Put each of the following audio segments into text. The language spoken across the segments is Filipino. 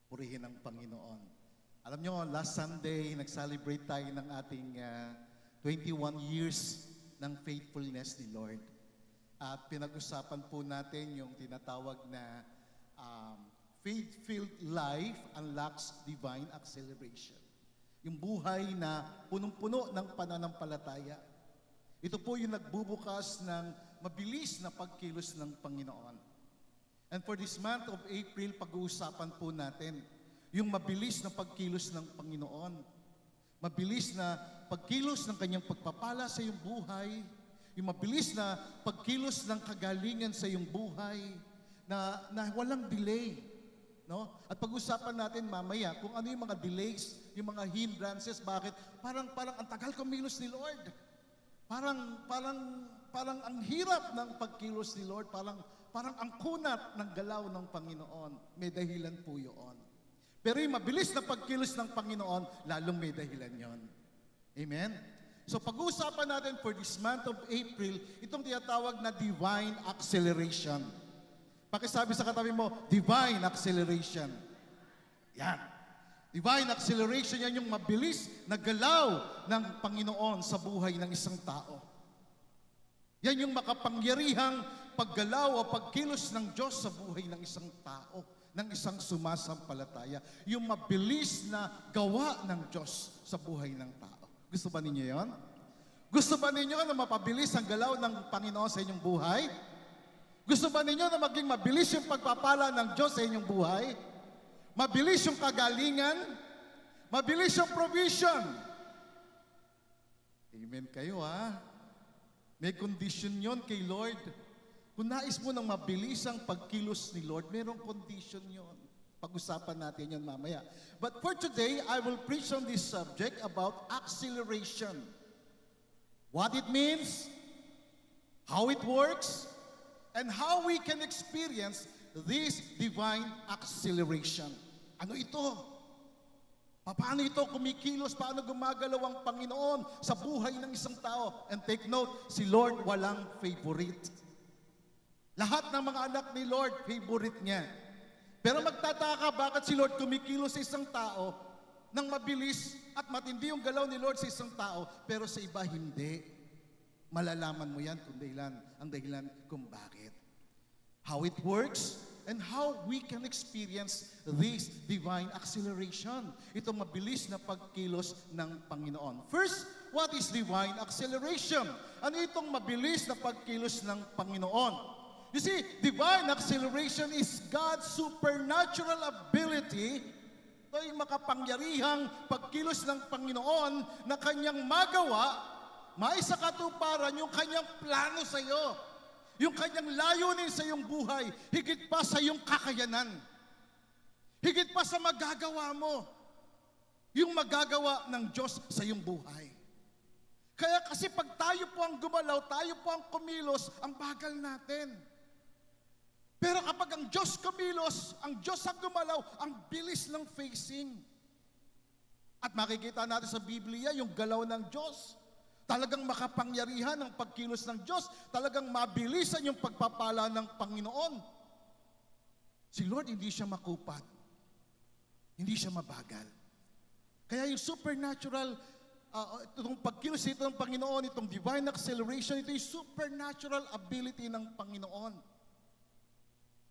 Purihin ang Panginoon. Alam nyo, last Sunday, nag-celebrate tayo ng ating 21 years ng faithfulness ni Lord. At pinag-usapan po natin yung tinatawag na faith-filled life unlocks divine acceleration. Yung buhay na punong-puno ng pananampalataya. Ito po yung nagbubukas ng mabilis na pagkilos ng Panginoon. And for this month of April, pag-uusapan po natin yung mabilis na pagkilos ng Panginoon. Mabilis na pagkilos ng kanyang pagpapala sa iyong buhay. Yung mabilis na pagkilos ng kagalingan sa iyong buhay na walang delay. No? At pag-usapan natin mamaya kung ano yung mga delays, yung mga hindrances, bakit? Parang ang tagal kumilos ni Lord. Parang ang hirap ng pagkilos ni Lord, parang ang kunat ng galaw ng Panginoon. May dahilan po yun. Pero yung mabilis na pagkilos ng Panginoon, lalong may dahilan yon. Amen? So pag-uusapan natin for this month of April, itong tinatawag na divine acceleration. Pakisabi sa katabi mo, divine acceleration. Yan. Divine acceleration, yan yung mabilis na galaw ng Panginoon sa buhay ng isang tao. Yan yung makapangyarihang paggalaw o pagkilos ng Diyos sa buhay ng isang tao, ng isang sumasampalataya. Yung mabilis na gawa ng Diyos sa buhay ng tao. Gusto ba ninyo yon? Gusto ba ninyo na mapabilis ang galaw ng Panginoon sa inyong buhay? Gusto ba ninyo na maging mabilis yung pagpapala ng Diyos sa inyong buhay? Mabilis yung kagalingan? Mabilis yung provision? Amen kayo ha? May condition yon kay Lord. Kung nais mo ng mabilis ang pagkilos ni Lord, merong condition yon. Pag-usapan natin yon mamaya. But for today, I will preach on this subject about acceleration. What it means, how it works, and how we can experience this divine acceleration. Ano ito? Paano ito kumikilos? Paano gumagalaw ang Panginoon sa buhay ng isang tao? And take note, si Lord walang favorite. Lahat ng mga anak ni Lord, favorite niya. Pero magtataka bakit si Lord kumikilos sa isang tao nang mabilis at matindi yung galaw ni Lord sa isang tao, pero sa iba hindi. Malalaman mo yan kung ang dahilan kung bakit. How it works and how we can experience this divine acceleration. Ito mabilis na pagkilos ng Panginoon. First, what is divine acceleration? Ano itong mabilis na pagkilos ng Panginoon? You see, divine acceleration is God's supernatural ability, ito yung makapangyarihang pagkilos ng Panginoon na kanyang magawa, maisakatuparan yung kanyang plano sa iyo, yung kanyang layunin sa iyong buhay, higit pa sa iyong kakayanan, higit pa sa magagawa mo, yung magagawa ng Diyos sa iyong buhay. Kaya kasi pag tayo po ang gumalaw, tayo po ang kumilos, ang bagal natin. Pero kapag ang Diyos kumilos, ang Diyos ang gumalaw, ang bilis ng facing. At makikita natin sa Biblia yung galaw ng Diyos. Talagang makapangyarihan ang pagkilos ng Diyos. Talagang mabilisan yung pagpapala ng Panginoon. Si Lord hindi siya makupat. Hindi siya mabagal. Kaya yung supernatural, itong pagkilos ito ng Panginoon, itong divine acceleration, ito yung supernatural ability ng Panginoon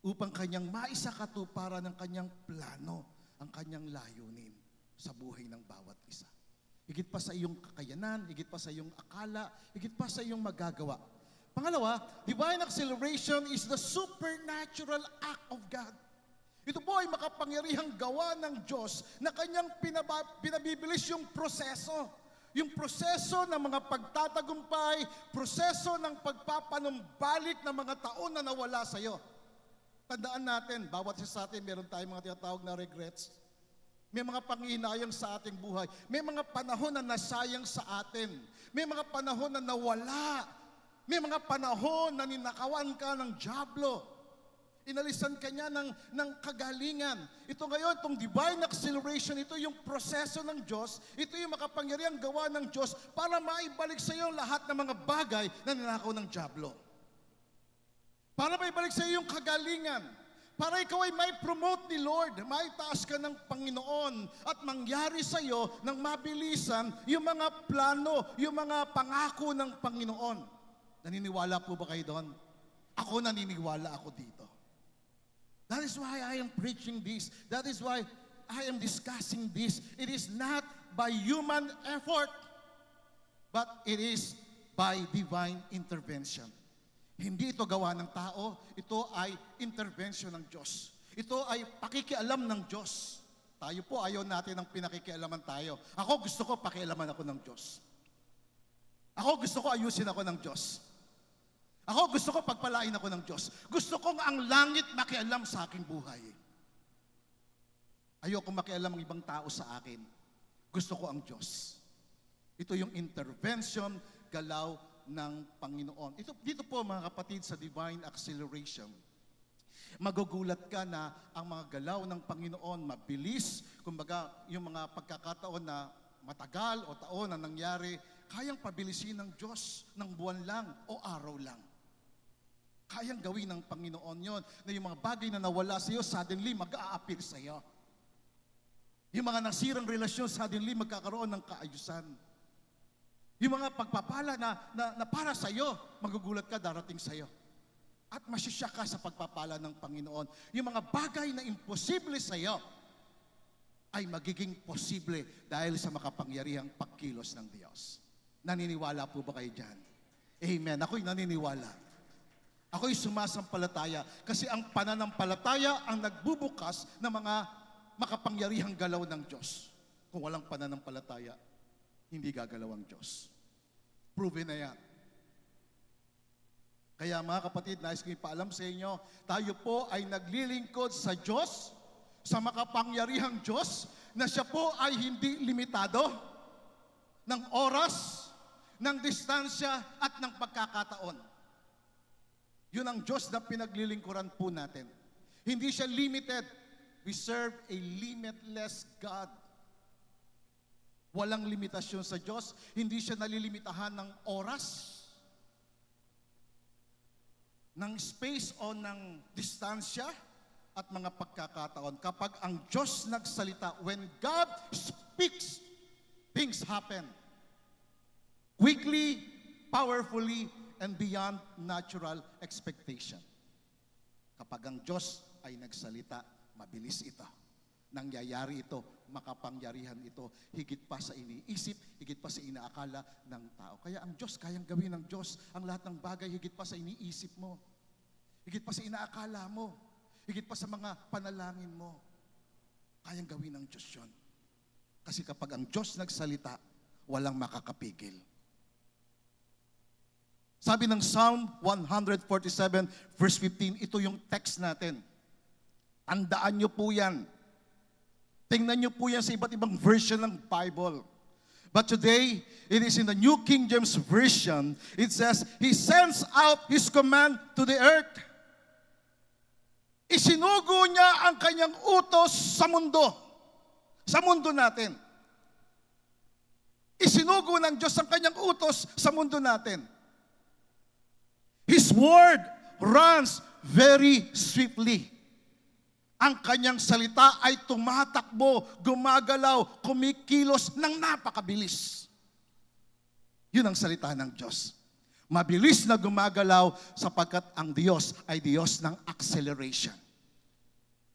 upang kanyang maisakatuparan ng kanyang plano, ang kanyang layunin sa buhay ng bawat isa. Higit pa sa iyong kakayanan, higit pa sa iyong akala, higit pa sa iyong magagawa. Pangalawa, divine acceleration is the supernatural act of God. Ito po ay makapangyarihang gawa ng Diyos na kanyang pinabibilis yung proseso. Yung proseso ng mga pagtatagumpay, proseso ng pagpapanumbalik ng mga taon na nawala sa iyo. Tandaan natin, bawat isa sa atin, meron tayong mga tinatawag na regrets. May mga panghihinayang sa ating buhay. May mga panahon na nasayang sa atin. May mga panahon na nawala. May mga panahon na ninakawan ka ng dyablo. Inalisan ka niya ng kagalingan. Ito ngayon, itong divine acceleration, ito yung proseso ng Diyos, ito yung makapangyarihang gawa ng Diyos para maibalik sa iyo lahat ng mga bagay na ninakaw ng dyablo. Para maibalik sa iyo yung kagalingan. Para ikaw ay may promote ni Lord, may taas ka ng Panginoon at mangyari sa iyo ng mabilisan yung mga plano, yung mga pangako ng Panginoon. Naniniwala po ba kayo doon? Ako naniniwala ako dito. That is why I am preaching this. That is why I am discussing this. It is not by human effort, but it is by divine intervention. Hindi ito gawa ng tao, ito ay intervention ng Diyos. Ito ay pakikialam ng Diyos. Tayo po, ayaw natin ng pinakikialaman tayo. Ako gusto ko pakialaman ako ng Diyos. Ako gusto ko ayusin ako ng Diyos. Ako gusto ko pagpalain ako ng Diyos. Gusto kong ang langit makialam sa aking buhay. Ayoko makialam ang ibang tao sa akin. Gusto ko ang Diyos. Ito yung intervention, galaw ng Panginoon. Dito po mga kapatid sa divine acceleration, magugulat ka na ang mga galaw ng Panginoon mabilis, kumbaga yung mga pagkakataon na matagal o taon na nangyari, kayang pabilisin ng Diyos ng buwan lang o araw lang. Kayang gawin ng Panginoon yon na yung mga bagay na nawala sa iyo, suddenly mag-a-appear sa iyo. Yung mga nasirang relasyon, suddenly magkakaroon ng kaayusan. Yung mga pagpapala na para sa iyo, magugulat ka, darating sa iyo. At masisya ka sa pagpapala ng Panginoon. Yung mga bagay na imposible sa iyo, ay magiging posible dahil sa makapangyarihang pagkilos ng Diyos. Naniniwala po ba kayo dyan? Amen. Ako'y naniniwala. Ako'y sumasampalataya kasi ang pananampalataya ang nagbubukas ng mga makapangyarihang galaw ng Diyos. Kung walang pananampalataya, hindi gagalaw ang Diyos. Proven na yan. Kaya mga kapatid, nais ko ipaalam sa inyo, tayo po ay naglilingkod sa Diyos, sa makapangyarihang Diyos, na siya po ay hindi limitado ng oras, ng distansya, at ng pagkakataon. Yun ang Diyos na pinaglilingkuran po natin. Hindi siya limited. We serve a limitless God. Walang limitasyon sa Diyos. Hindi siya nalilimitahan ng oras, ng space o ng distansya at mga pagkakataon. Kapag ang Diyos nagsalita, when God speaks, things happen. Quickly, powerfully, and beyond natural expectation. Kapag ang Diyos ay nagsalita, mabilis ito. Nangyayari ito, makapangyarihan ito, higit pa sa iniisip, higit pa sa inaakala ng tao. Kaya ang Diyos, kayang gawin ng Diyos ang lahat ng bagay, higit pa sa iniisip mo, higit pa sa inaakala mo, higit pa sa mga panalangin mo. Kayang gawin ng Diyos yun. Kasi kapag ang Diyos nagsalita, walang makakapigil. Sabi ng Psalm 147 verse 15, ito yung text natin. Tandaan nyo po yan. Tingnan nyo po yan sa iba't ibang version ng Bible. But today, it is in the New King James Version. It says, He sends out His command to the earth. Isinugo niya ang kanyang utos sa mundo. Sa mundo natin. Isinugo ng Diyos ang kanyang utos sa mundo natin. His word runs very swiftly. Ang kanyang salita ay tumatakbo, gumagalaw, kumikilos ng napakabilis. Yun ang salita ng Diyos. Mabilis na gumagalaw sapagkat ang Diyos ay Diyos ng acceleration.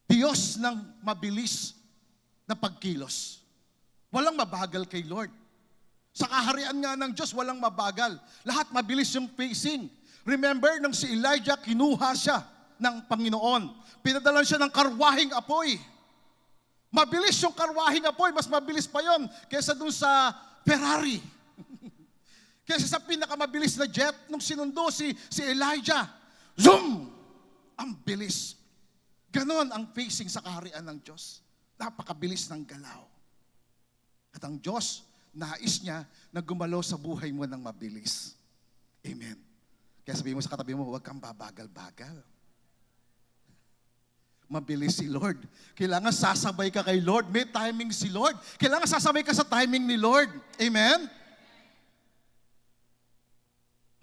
Diyos ng mabilis na pagkilos. Walang mabagal kay Lord. Sa kaharian nga ng Diyos, walang mabagal. Lahat mabilis yung pacing. Remember, nung si Elijah, kinuha siya ng Panginoon. Pinadalan siya ng karwahing apoy. Mabilis yung karwahing apoy, mas mabilis pa yon kaysa dun sa Ferrari. Kaysa sa pinakamabilis na jet, nung sinundo si Elijah, zoom! Ang bilis. Ganon ang facing sa kaharian ng Diyos. Napakabilis ng galaw. At ang Diyos, nais niya na gumalaw sa buhay mo ng mabilis. Amen. Kaya sabihin mo sa katabi mo, huwag kang babagal-bagal. Mabilis si Lord. Kailangan sasabay ka kay Lord. May timing si Lord. Kailangan sasabay ka sa timing ni Lord. Amen?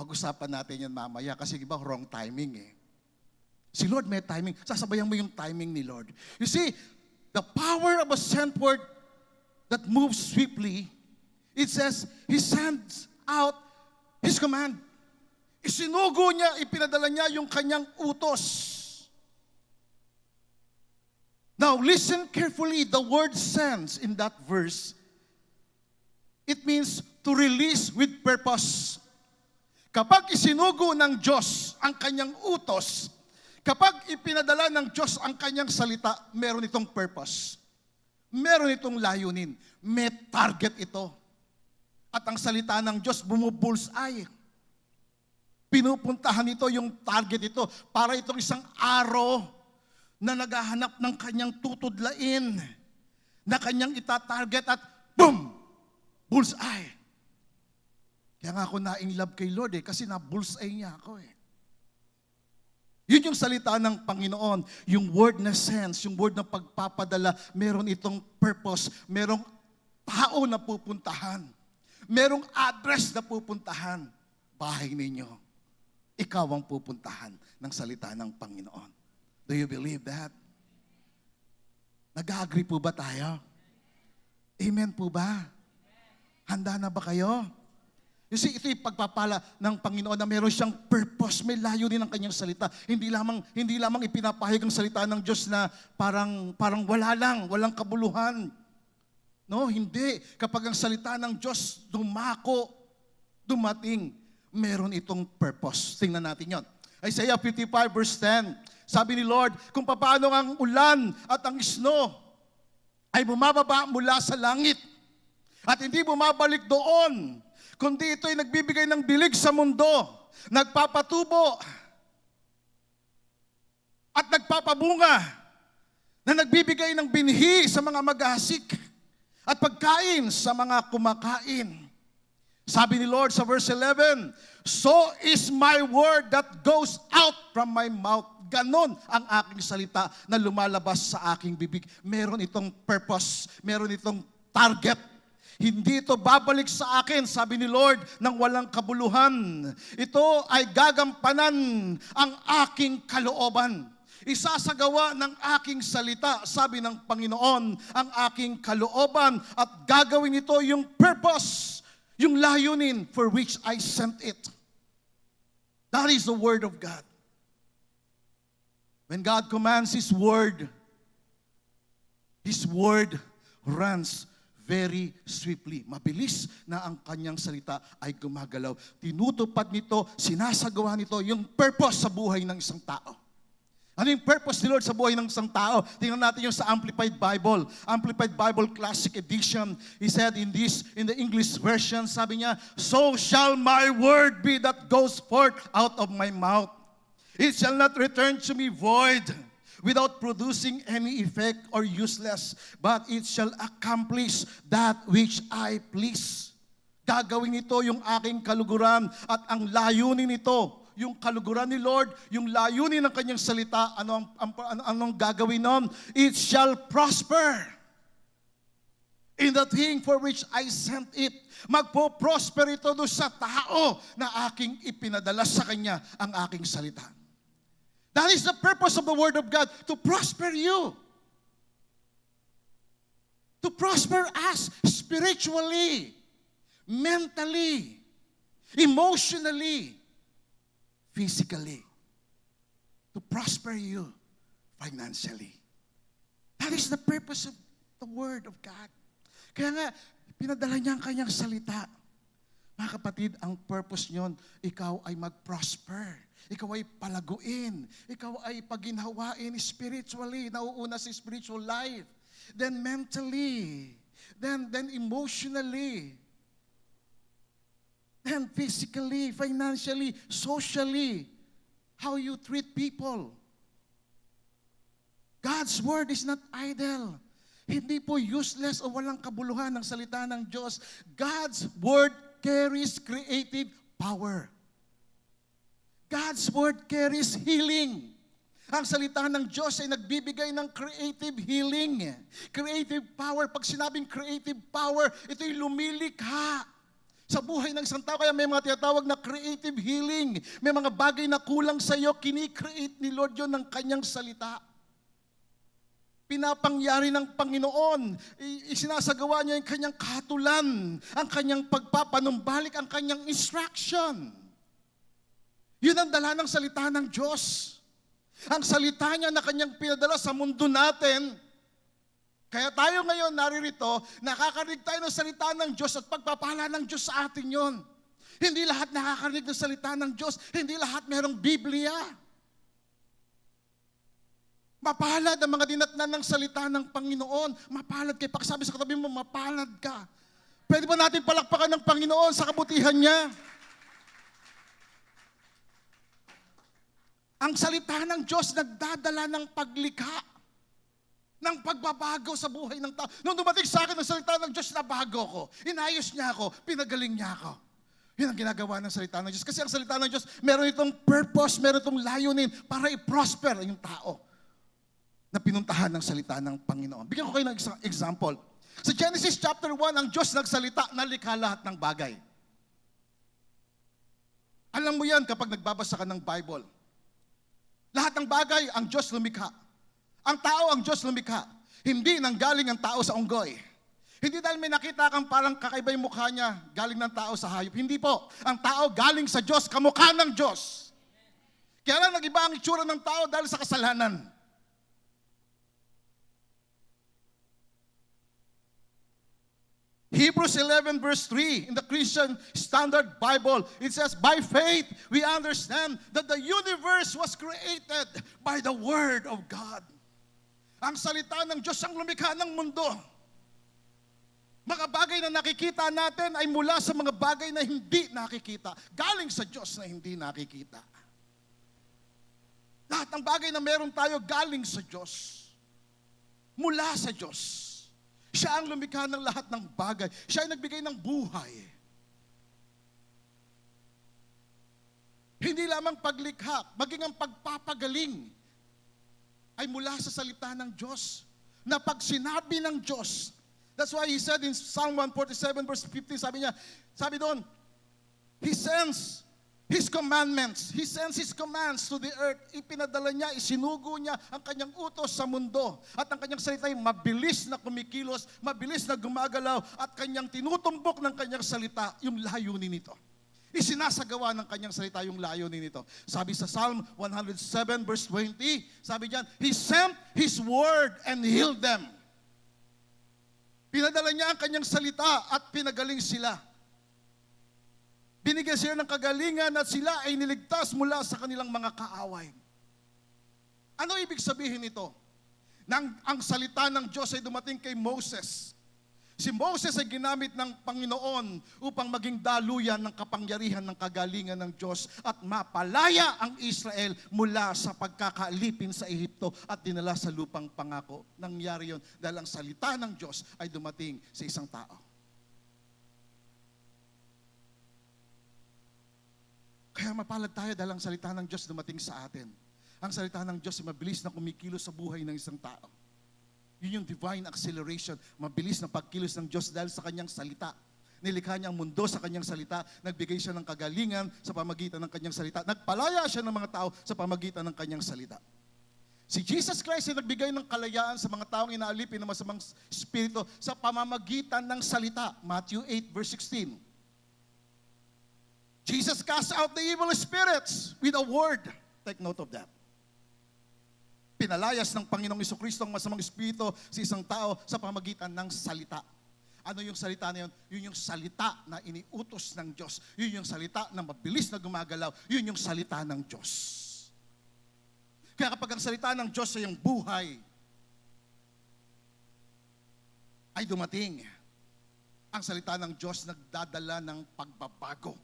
Pag-usapan natin yan mamaya kasi iba wrong timing eh. Si Lord may timing. Sasabayan mo yung timing ni Lord. You see, the power of a sent word that moves swiftly, it says, He sends out His command. Isinugo niya, ipinadala niya yung kanyang utos. Now, listen carefully. The word sends in that verse, it means to release with purpose. Kapag isinugo ng Diyos ang kanyang utos, kapag ipinadala ng Diyos ang kanyang salita, meron itong purpose. Meron itong layunin. May target ito. At ang salita ng Diyos bumubullseye. Pinupuntahan ito yung target ito para itong isang arrow na naghahanap ng kanyang tutudlain, na kanyang itatarget at boom! Bullseye. Kaya nga ako na-in love kay Lord kasi na-bullseye niya ako Yun yung salita ng Panginoon, yung word na sense, yung word na pagpapadala, meron itong purpose, merong tao na pupuntahan, merong address na pupuntahan, bahay ninyo. Ikaw ang pupuntahan ng salita ng Panginoon. Do you believe that? Nag-agree po ba tayo? Amen po ba? Handa na ba kayo? You see, ito yung pagpapala ng Panginoon na meron siyang purpose, may layunin ang kanyang salita. Hindi lamang ipinapahayag ang salita ng Diyos na parang wala lang, walang kabuluhan. No, hindi. Kapag ang salita ng Diyos dumating, meron itong purpose. Tingnan natin yon. Isaiah 55 verse 10. Sabi ni Lord, kung paano ang ulan at ang snow ay bumababa mula sa langit at hindi bumabalik doon, kundi ito ay nagbibigay ng dilig sa mundo, nagpapatubo at nagpapabunga, na nagbibigay ng binhi sa mga maghahasik at pagkain sa mga kumakain. Sabi ni Lord sa verse 11, so is my word that goes out from my mouth. Ganon ang aking salita na lumalabas sa aking bibig. Meron itong purpose, meron itong target. Hindi ito babalik sa akin, sabi ni Lord, ng walang kabuluhan. Ito ay gagampanan ang aking kalooban. Isasagawa ng aking salita, sabi ng Panginoon, ang aking kalooban at gagawin ito yung purpose, yung layunin for which I sent it. That is the word of God. When God commands His word runs very swiftly. Mabilis na ang kanyang salita ay gumagalaw. Tinutupad nito, sinasagawa nito yung purpose sa buhay ng isang tao. Ano yung purpose ni Lord sa buhay ng isang tao? Tingnan natin yung sa Amplified Bible. Amplified Bible Classic Edition. He said in the English version, sabi niya, so shall my word be that goes forth out of my mouth. It shall not return to me void, without producing any effect or useless, but it shall accomplish that which I please. Gagawin ito yung aking kaluguran at ang layunin nito, yung kaluguran ni Lord, yung layunin ng kanyang salita, anong gagawin nun? It shall prosper in the thing for which I sent it. Magpo-prosper ito doon sa tao na aking ipinadala sa kanya ang aking salita. That is the purpose of the Word of God, to prosper you. To prosper us spiritually, mentally, emotionally, physically. To prosper you financially. That is the purpose of the Word of God. Kaya nga, pinadala niya ang kanyang salita. Mga kapatid, ang purpose niyon, ikaw ay mag-prosper. Ikaw ay palaguin. Ikaw ay paginhawain spiritually. Nauuna sa spiritual life. Then mentally. Then emotionally. Then physically, financially, socially. How you treat people. God's word is not idle. Hindi po useless o walang kabuluhan ng salita ng Diyos. God's word carries creative power. God's word carries healing. Ang salita ng Diyos ay nagbibigay ng creative healing. Creative power. Pag sinabing creative power, ito'y lumilikha sa buhay ng isang tao. Kaya may mga tinatawag na creative healing. May mga bagay na kulang sa iyo, kini-create ni Lord yun ng kanyang salita. Pinapangyari ng Panginoon, isinasagawa niya yung kanyang kahatulan, ang kanyang pagpapanumbalik, ang kanyang instruction. Yun ang dala ng salita ng Diyos. Ang salita niya na kanyang pinadala sa mundo natin. Kaya tayo ngayon naririto, nakakarinig tayo ng salita ng Diyos at pagpapala ng Diyos sa atin yon. Hindi lahat nakakarinig ng salita ng Diyos, hindi lahat mayroong Biblia. Mapalad ang mga dinatnan ng salita ng Panginoon. Mapalad kayo. Pakisabi sa katabi mo, mapalad ka. Pwede ba natin palakpakan ng Panginoon sa kabutihan niya? Ang salita ng Diyos nagdadala ng paglikha, ng pagbabago sa buhay ng tao. Nung dumating sa akin ang salita ng Diyos, nabago ko. Inayos niya ako, pinagaling niya ako. Yun ang ginagawa ng salita ng Diyos. Kasi ang salita ng Diyos, meron itong purpose, meron itong layunin para i-prosper yung tao na pinuntahan ng salita ng Panginoon. Bigyan ko kayo ng isang example. Sa Genesis chapter 1, ang Diyos nagsalita, nalikha lahat ng bagay. Alam mo yan kapag nagbabasa ka ng Bible. Lahat ng bagay, ang Diyos lumikha. Ang tao, ang Diyos lumikha. Hindi nanggaling ang tao sa unggoy. Hindi dahil may nakita kang parang kakaiba yung mukha niya, galing ng tao sa hayop. Hindi po. Ang tao galing sa Diyos, kamukha ng Diyos. Kaya lang nag-iba ang itsura ng tao dahil sa kasalanan. Hebrews 11 verse 3 in the Christian Standard Bible, it says, by faith we understand that the universe was created by the Word of God. Ang salita ng Diyos ang lumikha ng mundo. Mga bagay na nakikita natin ay mula sa mga bagay na hindi nakikita. Galing sa Diyos na hindi nakikita. Lahat ng bagay na meron tayo galing sa Diyos. Mula sa Diyos. Siya ang lumikha ng lahat ng bagay. Siya ay nagbigay ng buhay. Hindi lamang paglikha, maging ang pagpapagaling ay mula sa salita ng Diyos. Na pag sinabi ng Diyos, that's why He said in Psalm 147 verse 15, sabi doon, He sends His commandments. He sends His commands to the earth. Ipinadala niya, isinugo niya ang kanyang utos sa mundo. At ang kanyang salita ay mabilis na kumikilos, mabilis na gumagalaw, at kanyang tinutumbok ng kanyang salita yung layunin nito. Isinasagawa ng kanyang salita yung layunin nito. Sabi sa Psalm 107 verse 20, sabi diyan, He sent His word and healed them. Pinadala niya ang kanyang salita at pinagaling sila. Binigyan sila ng kagalingan at sila ay niligtas mula sa kanilang mga kaaway. Ano ibig sabihin nito? Nang ang salita ng Diyos ay dumating kay Moses. Si Moses ay ginamit ng Panginoon upang maging daluyan ng kapangyarihan ng kagalingan ng Diyos at mapalaya ang Israel mula sa pagkakalipin sa Ehipto at dinala sa lupang pangako. Nangyari yon dahil ang salita ng Diyos ay dumating sa isang tao. Kaya mapalad tayo dahil ang salita ng Diyos dumating sa atin. Ang salita ng Diyos ay mabilis na kumikilos sa buhay ng isang tao. Yun yung divine acceleration. Mabilis na pagkilos ng Diyos dahil sa kanyang salita. Nilikha niya ang mundo sa kanyang salita. Nagbigay siya ng kagalingan sa pamagitan ng kanyang salita. Nagpalaya siya ng mga tao sa pamagitan ng kanyang salita. Si Jesus Christ ay nagbigay ng kalayaan sa mga taong inaalipin ng masamang spirito sa pamamagitan ng salita. Matthew 8 verse 16. Jesus cast out the evil spirits with a word. Take note of that. Pinalayas ng Panginoong Jesucristo ang masamang espiritu sa isang tao sa pamagitan ng salita. Ano yung salita na yun? Yun yung salita na iniutos ng Diyos. Yun yung salita na mabilis na gumagalaw. Yun yung salita ng Diyos. Kaya kapag ang salita ng Diyos ay yung buhay, ay dumating, ang salita ng Diyos nagdadala ng pagbabago.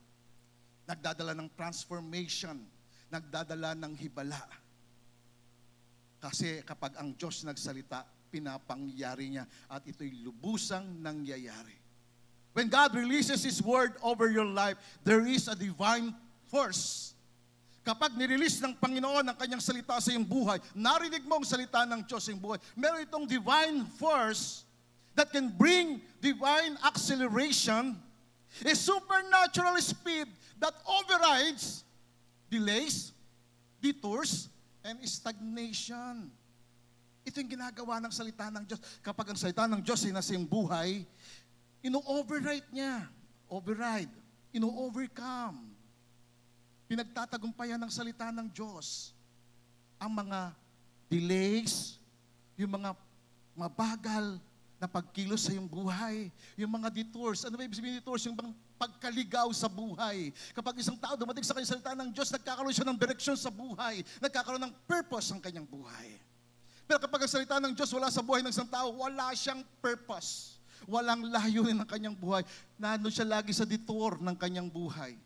Nagdadala ng transformation, nagdadala ng hibala. Kasi kapag ang Diyos nagsalita, pinapangyari niya at ito'y lubusang nangyayari. When God releases His word over your life, there is a divine force. Kapag nirelease ng Panginoon ang kanyang salita sa iyong buhay, narinig mo ang salita ng Diyos sa iyong buhay, meron itong divine force that can bring divine acceleration A supernatural speed that overrides delays, detours, and stagnation. Ito yung ginagawa ng salita ng Diyos. Kapag ang salita ng Diyos ay nasa iyong buhay, ino-override niya. Override. Ino-overcome. Pinagtatagumpayan ng salita ng Diyos ang mga delays, yung mga mabagal na pagkilos sa iyong buhay, yung mga detours. Ano ba ibig sabihin detours? Yung bang pagkaligaw sa buhay. Kapag isang tao dumating sa kanyang salita ng Diyos, nagkakaroon siya ng direksyon sa buhay, nagkakaroon ng purpose ang kanyang buhay. Pero kapag ang salita ng Diyos wala sa buhay ng isang tao, wala siyang purpose. Walang layunin ng kanyang buhay. Nandun siya lagi sa detour ng kanyang buhay.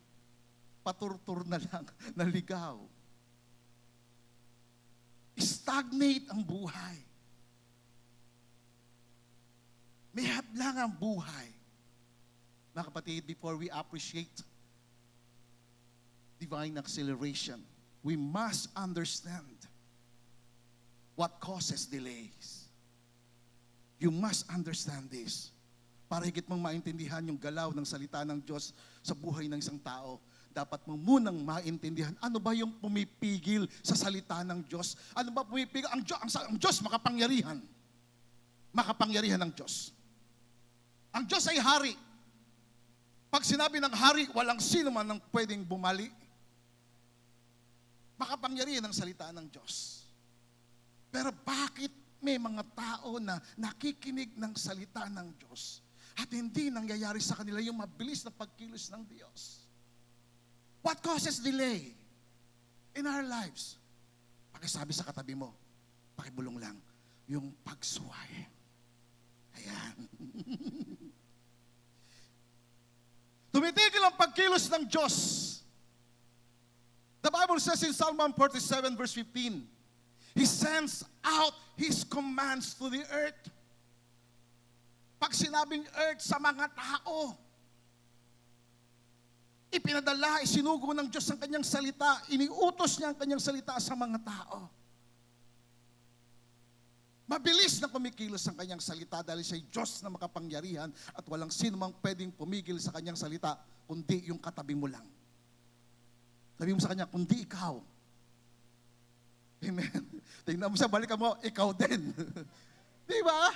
Paturtur na lang, naligaw. Stagnate ang buhay. May hadlang ang buhay. Mga kapatid, before we appreciate divine acceleration, we must understand what causes delays. You must understand this. Para higit mong maintindihan yung galaw ng salita ng Diyos sa buhay ng isang tao, dapat mo munang maintindihan ano ba yung pumipigil sa salita ng Diyos. Ano ba pumipigil? Ang Diyos makapangyarihan. Makapangyarihan ng Diyos. Ang Diyos ay hari. Pag sinabi ng hari, walang sino man ang pwedeng bumali. Makapangyarihan ang salita ng Diyos. Pero bakit may mga tao na nakikinig ng salita ng Diyos at hindi nangyayari sa kanila yung mabilis na pagkilos ng Diyos? What causes delay in our lives? Pakisabi sa katabi mo, pakibulong lang, yung pagsuway. Ayan. Tumitigil ang pagkilos ng Diyos. The Bible says in Psalm 147 verse 15, He sends out His commands to the earth. Pag sinabing earth sa mga tao, ipinadala, isinugo ng Diyos ang kanyang salita, iniutos niya ang kanyang salita sa mga tao. Mabilis na kumikilos ang kanyang salita dahil siya'y Diyos na makapangyarihan at walang sino mang pwedeng pumigil sa kanyang salita kundi yung katabi mo lang. Sabi mo sa kanya, kundi ikaw. Amen. Tingnan mo siya, balikan mo, ikaw din. Di ba?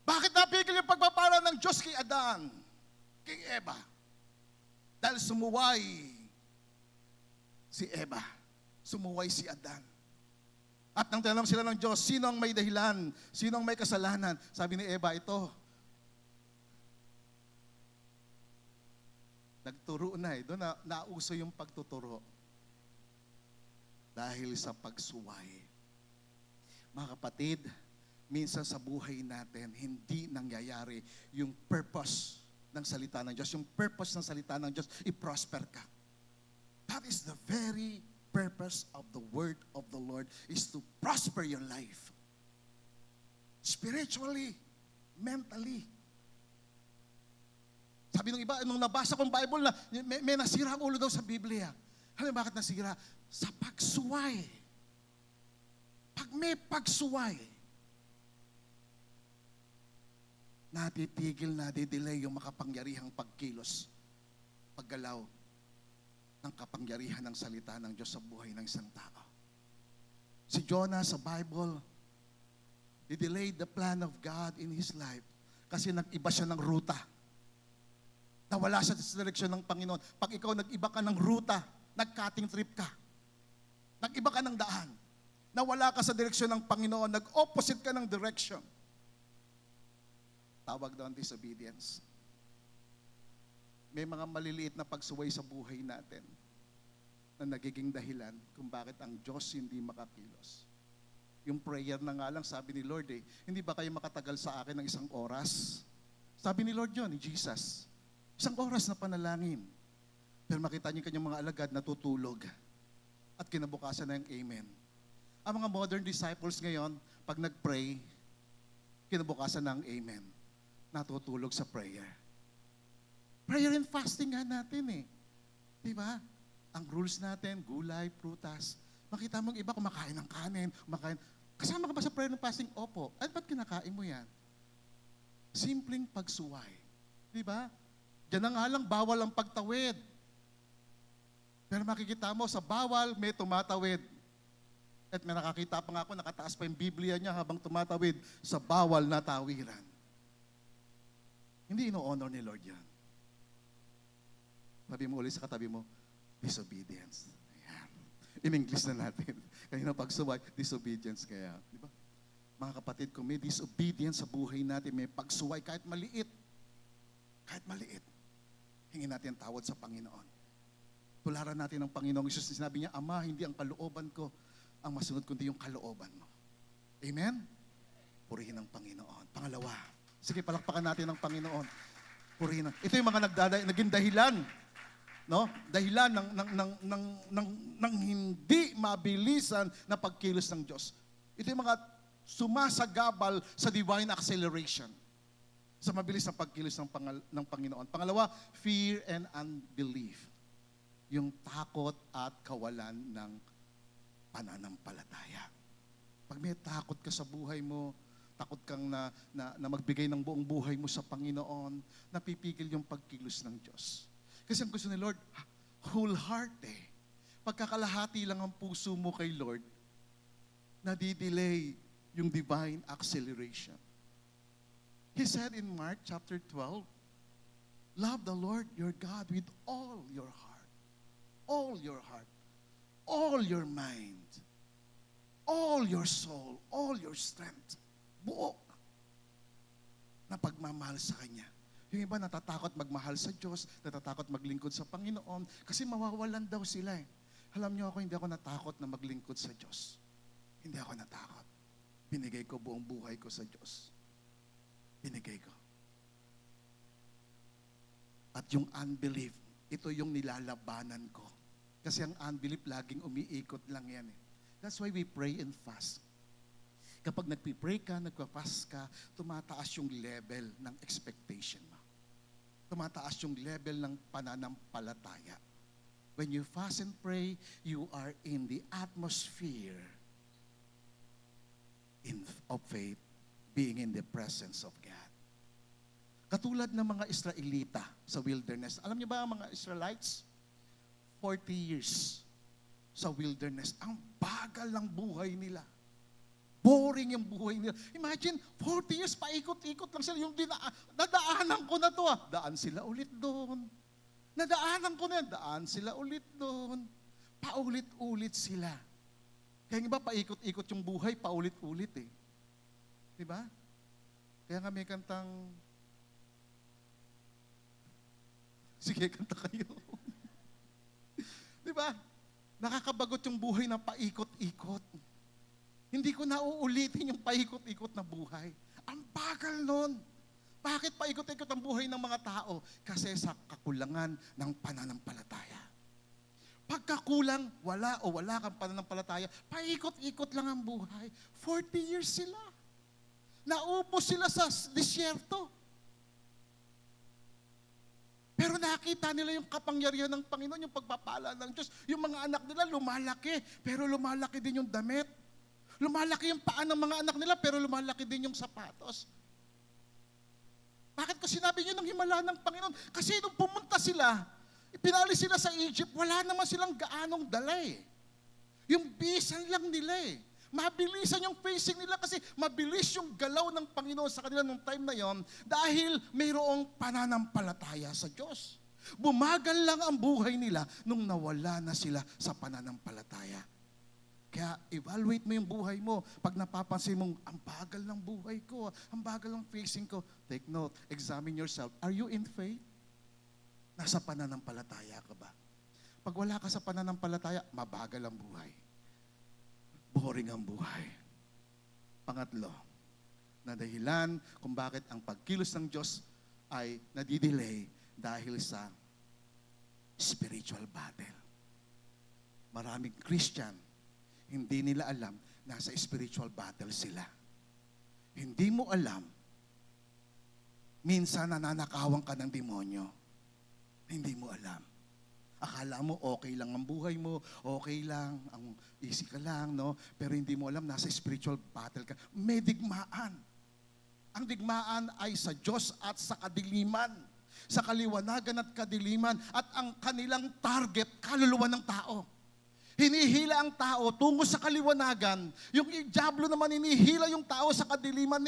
Bakit napigil yung pagpapala ng Diyos kay Adan? Kay Eva? Dahil sumuway si Eva. Sumuway si Adan. At nang tinanong sila ng Diyos, sino ang may dahilan? Sino ang may kasalanan? Sabi ni Eva, ito. Nagturo na eh. Doon nauso yung pagtuturo. Dahil sa pagsuway. Mga kapatid, minsan sa buhay natin, hindi nangyayari yung purpose ng salita ng Diyos. Yung purpose ng salita ng Diyos, i-prosper ka. That is the very purpose of the word of the Lord is to prosper your life. Spiritually, mentally. Sabi ng iba, nung nabasa kong Bible na may nasira ang ulo daw sa Biblia. Alam bakit nasira? Sa pagsuway. Pag may pagsuway, natitigil, nadidelay yung makapangyarihang pagkilos, paggalaw ng kapangyarihan ng salita ng Diyos sa buhay ng isang tao. Si Jonah sa Bible, he delayed the plan of God in his life kasi nag-iba siya ng ruta. Nawala siya sa direksyon ng Panginoon. Pag ikaw nag-iba ka ng ruta, nag-cutting trip ka, nag-iba ka ng daan, nawala ka sa direksyon ng Panginoon, nag-opposite ka ng direction. Tawag doon disobedience. May mga maliliit na pagsuway sa buhay natin na nagiging dahilan kung bakit ang Diyos hindi makakilos. Yung prayer na nga lang, sabi ni Lord hindi ba kayo makatagal sa akin ng 1 oras? Sabi ni Lord yun, ni Jesus. 1 oras na panalangin. Pero makita niyo kanyang mga alagad natutulog. At kinabukasan na yung amen. Ang mga modern disciples ngayon, pag nag-pray, kinabukasan na ang amen. Natutulog sa prayer. Prayer and fasting nga natin Diba? Ang rules natin, gulay, prutas. Makita mong iba kumakain ng kanin, kumakain. Kasama ka ba sa prayer and fasting? Opo. At ba't kinakain mo yan? Simpleng pagsuway. Di ba? Diyan na nga lang, bawal ang pagtawid. Pero makikita mo, sa bawal, may tumatawid. At may nakakita pa nga ako, nakataas pa yung Biblia niya habang tumatawid sa bawal na tawiran. Hindi ino-honor ni Lord yan. Sabi mo ulit sa katabi mo, disobedience. Ayan. In English na natin. Kanina pagsuway, disobedience kaya. Di ba? Mga kapatid ko, may disobedience sa buhay natin, may pagsuway kahit maliit. Kahit maliit. Hingin natin ang tawad sa Panginoon. Tularan natin ang Panginoong Isus. Sinabi niya, Ama, hindi ang kalooban ko ang masunod, kundi yung kalooban mo. Amen? Purihin ang Panginoon. Pangalawa, sige, palakpakan natin ang Panginoon. Purihin. Ito yung mga naging dahilan, no? Dahilan ng hindi mabilisan na pagkilos ng Diyos. Ito yung mga sumasagabal sa divine acceleration, sa mabilis na pagkilos ng Panginoon. Pangalawa, fear and unbelief. Yung takot at kawalan ng pananampalataya. Pag may takot ka sa buhay mo, takot kang na magbigay ng buong buhay mo sa Panginoon, napipigil yung pagkilos ng Diyos. Kasi ang gusto ni Lord, whole heart eh. Pagkakalahati lang ang puso mo kay Lord, nadidelay yung divine acceleration. He said in Mark chapter 12, love the Lord your God with all your heart, all your heart, all your mind, all your soul, all your strength. Buo na pagmamahal sa Kanya. Yung iba natatakot magmahal sa Diyos, natatakot maglingkod sa Panginoon, kasi mawawalan daw sila eh. Alam niyo ako, hindi ako natakot na maglingkod sa Diyos. Hindi ako natakot. Binigay ko buong buhay ko sa Diyos. Binigay ko. At yung unbelief, ito yung nilalabanan ko. Kasi ang unbelief laging umiikot lang yan eh. That's why we pray and fast. Kapag nagpipray ka, nagpa-fast ka, tumataas yung level ng expectation mo. Tumataas yung level ng pananampalataya. When you fast and pray, you are in the atmosphere of faith, being in the presence of God. Katulad ng mga Israelita sa wilderness. Alam niyo ba ang mga Israelites? 40 years sa wilderness. Ang bagal ng buhay nila. Boring yung buhay nila. Imagine, 40 years, paikot-ikot lang sila. Yung nadaanan ko na to Daan sila ulit doon. Nadaanan ko na, daan sila ulit doon. Paulit-ulit sila. Kaya nga ba, paikot-ikot yung buhay, paulit-ulit eh. Diba? Kaya nga may kantang, sige, kanta kayo. Diba? Nakakabagot yung buhay na paikot-ikot. Hindi ko na uulitin yung paikot-ikot na buhay. Ang bagal nun. Bakit paikot-ikot ang buhay ng mga tao? Kasi sa kakulangan ng pananampalataya. Pagkakulang, wala kang pananampalataya, paikot-ikot lang ang buhay. 40 years sila. Naubos sila sa disyerto. Pero nakita nila yung kapangyarihan ng Panginoon, yung pagpapala ng Diyos. Yung mga anak nila lumalaki, pero lumalaki din yung damit. Lumalaki yung paa ng mga anak nila, pero lumalaki din yung sapatos. Bakit ko sinabi niyo ng himala ng Panginoon? Kasi nung pumunta sila, ipinalis sila sa Egypt, wala naman silang gaanong dala eh. Yung bisan lang nila eh. Mabilisan yung facing nila kasi mabilis yung galaw ng Panginoon sa kanila nung time na yon dahil mayroong pananampalataya sa Diyos. Bumagal lang ang buhay nila nung nawala na sila sa pananampalataya. Kaya evaluate mo yung buhay mo. Pag napapansin mong, ang bagal ng buhay ko, ang bagal ng facing ko, take note, examine yourself. Are you in faith? Nasa pananampalataya ka ba? Pag wala ka sa pananampalataya, mabagal ang buhay. Boring ang buhay. Pangatlo, na dahilan kung bakit ang pagkilos ng Diyos ay nadidelay dahil sa spiritual battle. Maraming Christian, hindi nila alam, nasa spiritual battle sila. Hindi mo alam, minsan nananakawan ka ng demonyo. Hindi mo alam. Akala mo okay lang ang buhay mo, okay lang, ang easy ka lang, no? Pero hindi mo alam, nasa spiritual battle ka. May digmaan. Ang digmaan ay sa Diyos at sa kadiliman. sa kaliwanagan at kadiliman, at ang kanilang target, kaluluwa ng tao. Hinihila ang tao tungo sa kaliwanagan. Yung diablo naman hinihila yung tao sa kadiliman.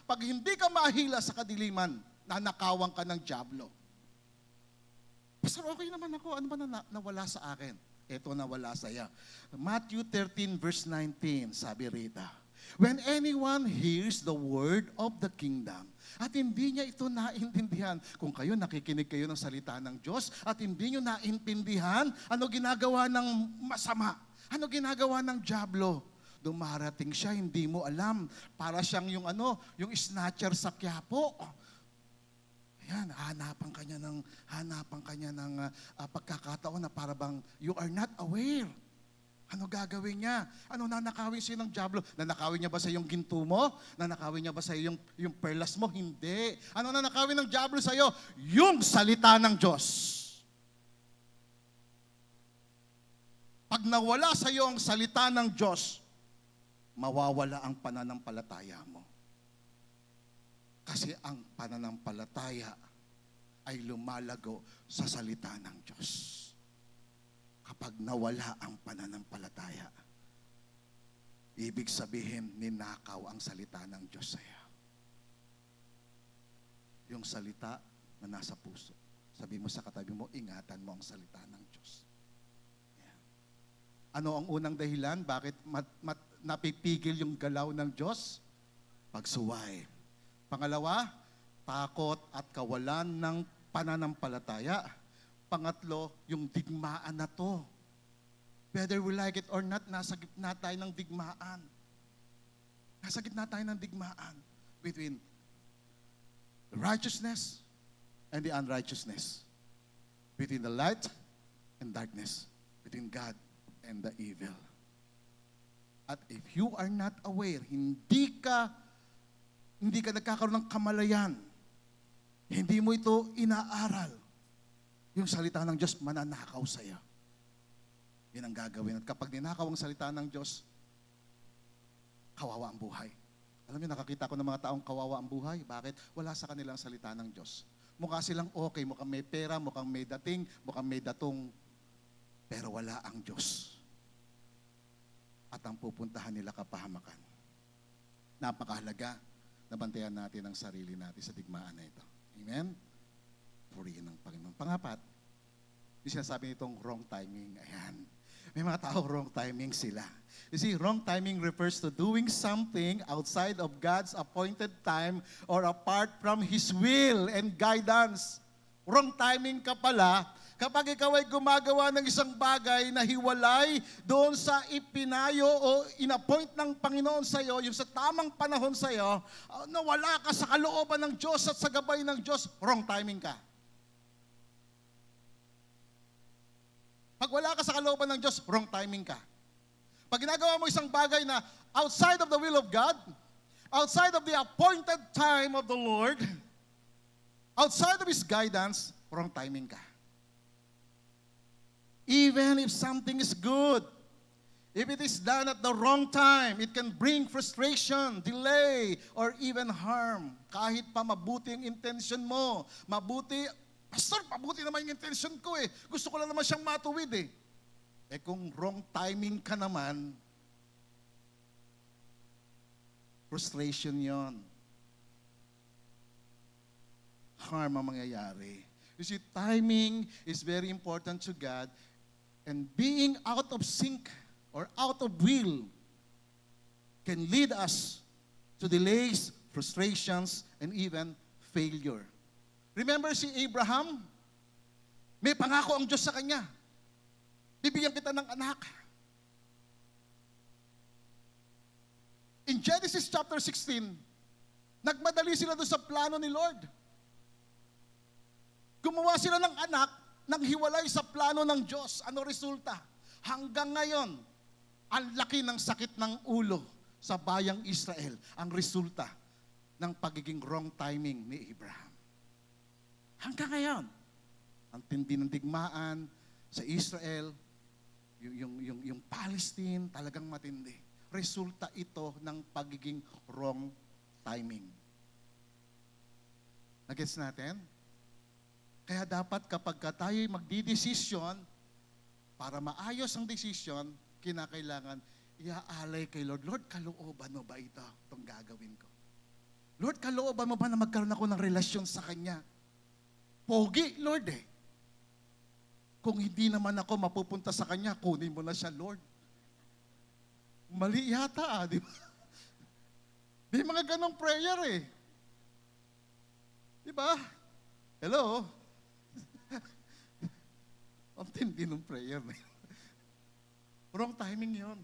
Pag hindi ka mahila sa kadiliman, nanakawan ka ng diablo. Pastor, okay naman ako. Ano ba nawala sa akin? Ito nawala saya. Matthew 13 verse 19, sabi rita, when anyone hears the word of the kingdom, at hindi niya ito naintindihan. Kung kayo, nakikinig kayo ng salita ng Diyos, at hindi niyo naintindihan, ano ginagawa ng masama? Ano ginagawa ng diablo? Dumarating siya, hindi mo alam. Para siyang yung snatcher sa Quiapo. Ayan, hanapan kanya ng pagkakataon na para bang you are not aware. Ano gagawin niya? Ano nanakawin siya ng diablo? Nanakawin niya ba sa yung ginto mo? Nanakawin niya ba sa yung perlas mo? Hindi. Ano nanakawin ng diablo sa iyo? Yung salita ng Diyos. Pag nawala sa iyo ang salita ng Diyos, mawawala ang pananampalataya mo. Kasi ang pananampalataya ay lumalago sa salita ng Diyos. Kapag nawala ang pananampalataya, ibig sabihin, ninakaw ang salita ng Diyos sa iyo. Yung salita na nasa puso. Sabi mo sa katabi mo, ingatan mo ang salita ng Diyos. Yan. Ano ang unang dahilan? Bakit napipigil yung galaw ng Diyos? Pagsuway. Pangalawa, takot at kawalan ng pananampalataya. Pangatlo, yung digmaan na to. Whether we like it or not, nasa gitna tayo ng digmaan. Nasa gitna tayo ng digmaan between the righteousness and the unrighteousness. Between the light and darkness. Between God and the evil. At if you are not aware, hindi ka nagkakaroon ng kamalayan, hindi mo ito inaaral, yung salita ng Diyos mananakaw sa iyo. Yan ang gagawin. At kapag ninakaw ang salita ng Diyos, kawawa ang buhay. Alam niyo, nakakita ko ng mga taong kawawa ang buhay. Bakit? Wala sa kanilang salita ng Diyos. Mukha silang okay, mukhang may pera, mukhang may dating, mukhang may datong, pero wala ang Diyos. At ang pupuntahan nila kapahamakan. Napakahalaga na bantayan natin ang sarili natin sa digmaan na ito. Amen? Purihin ng Panginoon. Pangapat, yung sinasabi nitong wrong timing. Ayan. May mga tao wrong timing sila. You see, wrong timing refers to doing something outside of God's appointed time or apart from His will and guidance. Wrong timing ka pala kapag ikaw ay gumagawa ng isang bagay na hiwalay doon sa ipinayo o inappoint ng Panginoon sa iyo, yung sa tamang panahon sa iyo, na wala ka sa kalooban ng Diyos at sa gabay ng Diyos, wrong timing ka. Pag wala ka sa kalooban ng Diyos, wrong timing ka. Pag ginagawa mo isang bagay na outside of the will of God, outside of the appointed time of the Lord, outside of His guidance, wrong timing ka. Even if something is good, if it is done at the wrong time, it can bring frustration, delay, or even harm. Kahit pa mabuti ang intention mo, Pastor, mabuti naman yung intention ko eh. Gusto ko lang naman siyang matuwid eh. Eh kung wrong timing ka naman, frustration yon. Harm ang mangyayari. You see, timing is very important to God, and being out of sync or out of will can lead us to delays, frustrations, and even failure. Remember si Abraham? May pangako ang Diyos sa kanya. Bibigyan kita ng anak. In Genesis chapter 16, nagmadali sila doon sa plano ni Lord. Gumawa sila ng anak nang hiwalay sa plano ng Diyos. Ano resulta? Hanggang ngayon, ang laki ng sakit ng ulo sa bayang Israel. Ang resulta ng pagiging wrong timing ni Abraham. Hanggang ngayon, ang tindi ng digmaan sa Israel, yung Palestine, talagang matindi. Resulta ito ng pagiging wrong timing. Nagets natin? Kaya dapat kapag tayo magdidesisyon, para maayos ang desisyon, kinakailangan iaalay kay Lord. Lord, kalooban mo ba itong gagawin ko? Lord, kalooban mo ba na magkaroon ako ng relasyon sa Kanya? Pogi, Lord eh. Kung hindi naman ako mapupunta sa Kanya, kunin mo na siya, Lord. Mali yata, di ba? May mga ganong prayer eh. Di ba? Hello? Ang tindi ng prayer na yun. Wrong timing yun.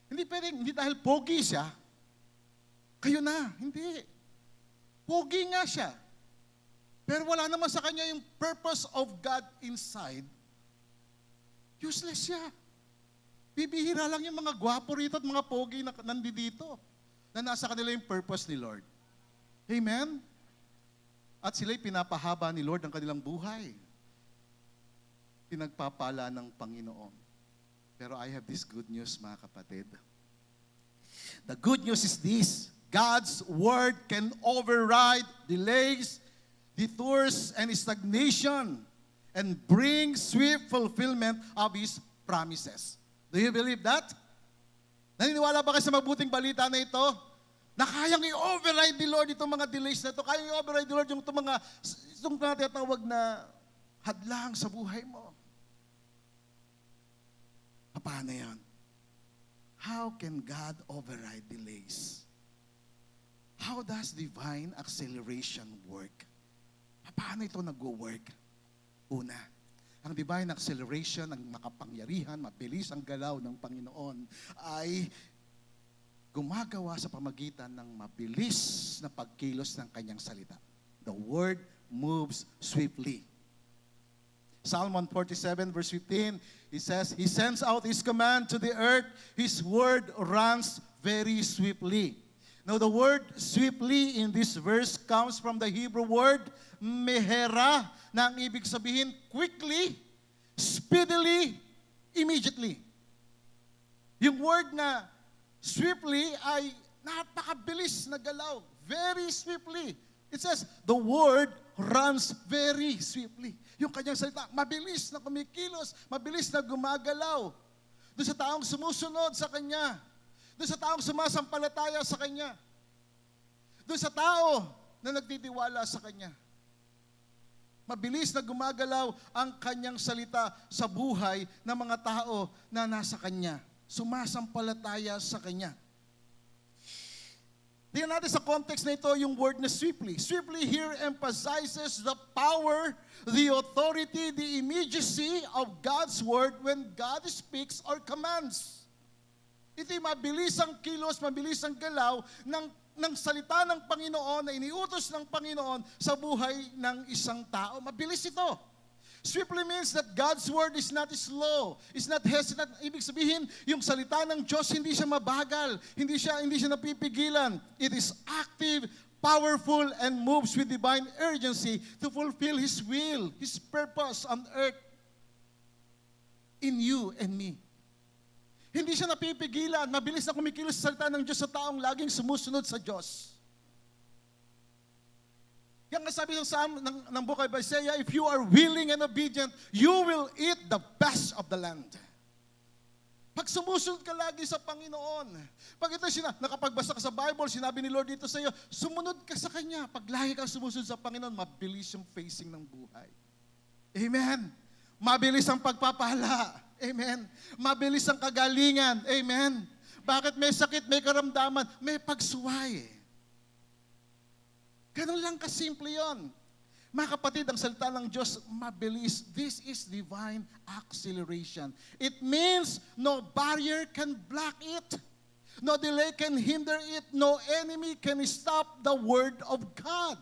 Hindi pwedeng, hindi dahil pogi siya, kayo na. Hindi. Pogi nga siya. Pero wala naman sa kanya yung purpose of God inside. Useless siya. Bibihira lang yung mga gwapo rito at mga pogi na nandito na nasa kanila yung purpose ni Lord. Amen? At sila'y pinapahaba ni Lord ang kanilang buhay. Pinagpapala ng Panginoon. Pero I have this good news, mga kapatid. The good news is this: God's word can override delays, detours, and stagnation and bring swift fulfillment of His promises. Do you believe that? Naniniwala ba kayo sa mabuting balita na ito? Na kayang i-override ni Lord itong mga delays na ito. Kayang i-override ni Lord yung itong tinatawag na hadlang sa buhay mo. Paano yan? How can God override delays? How does divine acceleration work? Paano ito nag-work? Una, ang divine acceleration, ang makapangyarihan, mabilis ang galaw ng Panginoon ay gumagawa sa pamagitan ng mabilis na pagkilos ng kanyang salita. The word moves swiftly. Psalm 147 verse 15, it says, He sends out His command to the earth, His word runs very swiftly. Now the word swiftly in this verse comes from the Hebrew word mehera, na ang ibig sabihin quickly, speedily, immediately. Yung word na swiftly ay napakabilis na galaw, very swiftly. It says, the word runs very swiftly. Yung kanyang salita, mabilis na kumikilos, mabilis na gumagalaw. Doon sa taong sumusunod sa Kanya. Doon sa taong sumasampalataya sa Kanya. Doon sa tao na nagtitiwala sa Kanya. Mabilis na gumagalaw ang Kanyang salita sa buhay ng mga tao na nasa Kanya. Sumasampalataya sa Kanya. Tingnan natin sa context na ito yung word na swiftly. Swiftly here emphasizes the power, the authority, the immediacy of God's word when God speaks or commands. Ito'y mabilis ang kilos, mabilis ang galaw ng salita ng Panginoon na iniutos ng Panginoon sa buhay ng isang tao. Mabilis ito. Swiftly means that God's word is not slow, is not hesitant. Ibig sabihin, yung salita ng Diyos hindi siya mabagal, hindi siya napipigilan. It is active, powerful, and moves with divine urgency to fulfill His will, His purpose on earth in you and me. Hindi siya napipigilan, mabilis na kumikilos sa salita ng Diyos sa taong laging sumusunod sa Diyos. Yan nga sabi ng book of Isaiah, if you are willing and obedient, you will eat the best of the land. Pag sumusunod ka lagi sa Panginoon, pag ito nakapagbasa ka sa Bible, sinabi ni Lord dito sa iyo, sumunod ka sa Kanya. Pag lagi kang sumusunod sa Panginoon, mabilis yung facing ng buhay. Amen. Mabilis ang pagpapala. Amen. Mabilis ang kagalingan. Amen. Bakit may sakit, may karamdaman, may pagsuway. Ganun lang kasimple yun. Mga kapatid, ang salita ng Diyos, mabilis. This is divine acceleration. It means no barrier can block it. No delay can hinder it. No enemy can stop the word of God.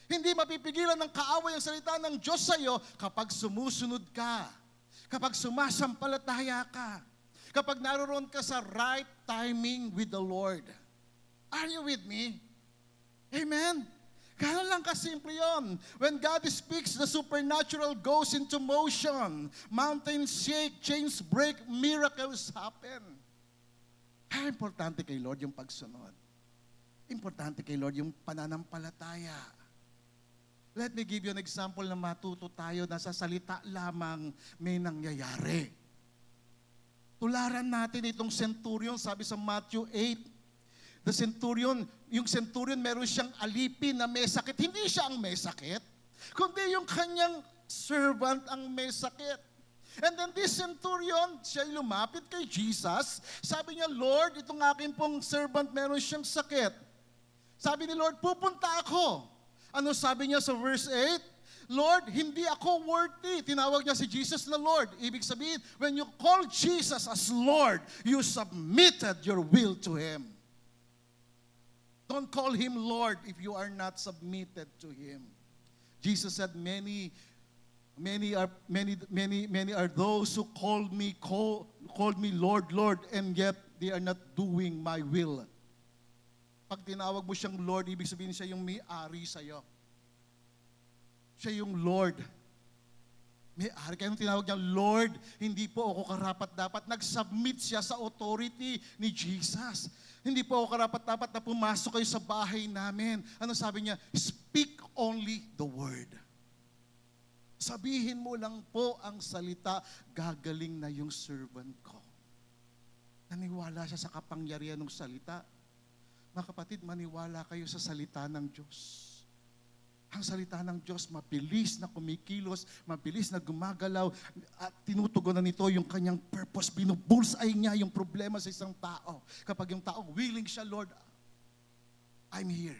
Hindi mapipigilan ng kaaway ang salita ng Diyos sa iyo kapag sumusunod ka. Kapag sumasampalataya ka. Kapag naroon ka sa right timing with the Lord. Are you with me? Amen? Ganun lang kasimple yun. When God speaks, the supernatural goes into motion. Mountains shake, chains break, miracles happen. Kaya importante kay Lord yung pagsunod. Importante kay Lord yung pananampalataya. Let me give you an example na matuto tayo na sa salita lamang may nangyayari. Tularan natin itong centurion, sabi sa Matthew 8. The centurion, yung centurion meron siyang alipin na may sakit. Hindi siya ang may sakit, kundi yung kanyang servant ang may sakit. And then this centurion, siya lumapit kay Jesus. Sabi niya, Lord, itong aking pong servant meron siyang sakit. Sabi ni Lord, pupunta ako. Ano sabi niya sa verse 8? Lord, hindi ako worthy. Tinawag niya si Jesus na Lord. Ibig sabihin, when you call Jesus as Lord, you submitted your will to Him. Don't call Him Lord if you are not submitted to Him. Jesus said, many are those who called me Lord, Lord, and yet they are not doing my will. Pag tinawag mo siyang Lord, ibig sabihin siya yung may-ari sa'yo. Siya yung Lord. May-ari. Kaya nung tinawag niya, Lord, hindi po ako karapat-dapat. Nag-submit siya sa authority ni Jesus. Hindi po ako karapat-dapat na pumasok kayo sa bahay namin. Ano sabi niya? Speak only the word. Sabihin mo lang po ang salita, gagaling na yung servant ko. Naniwala siya sa kapangyarihan ng salita. Mga kapatid, maniwala kayo sa salita ng Diyos. Ang salita ng Diyos, mabilis na kumikilos, mabilis na gumagalaw, at tinutugunan nito yung kanyang purpose. Binubulsay niya yung problema sa isang tao. Kapag yung tao willing siya, Lord, I'm here.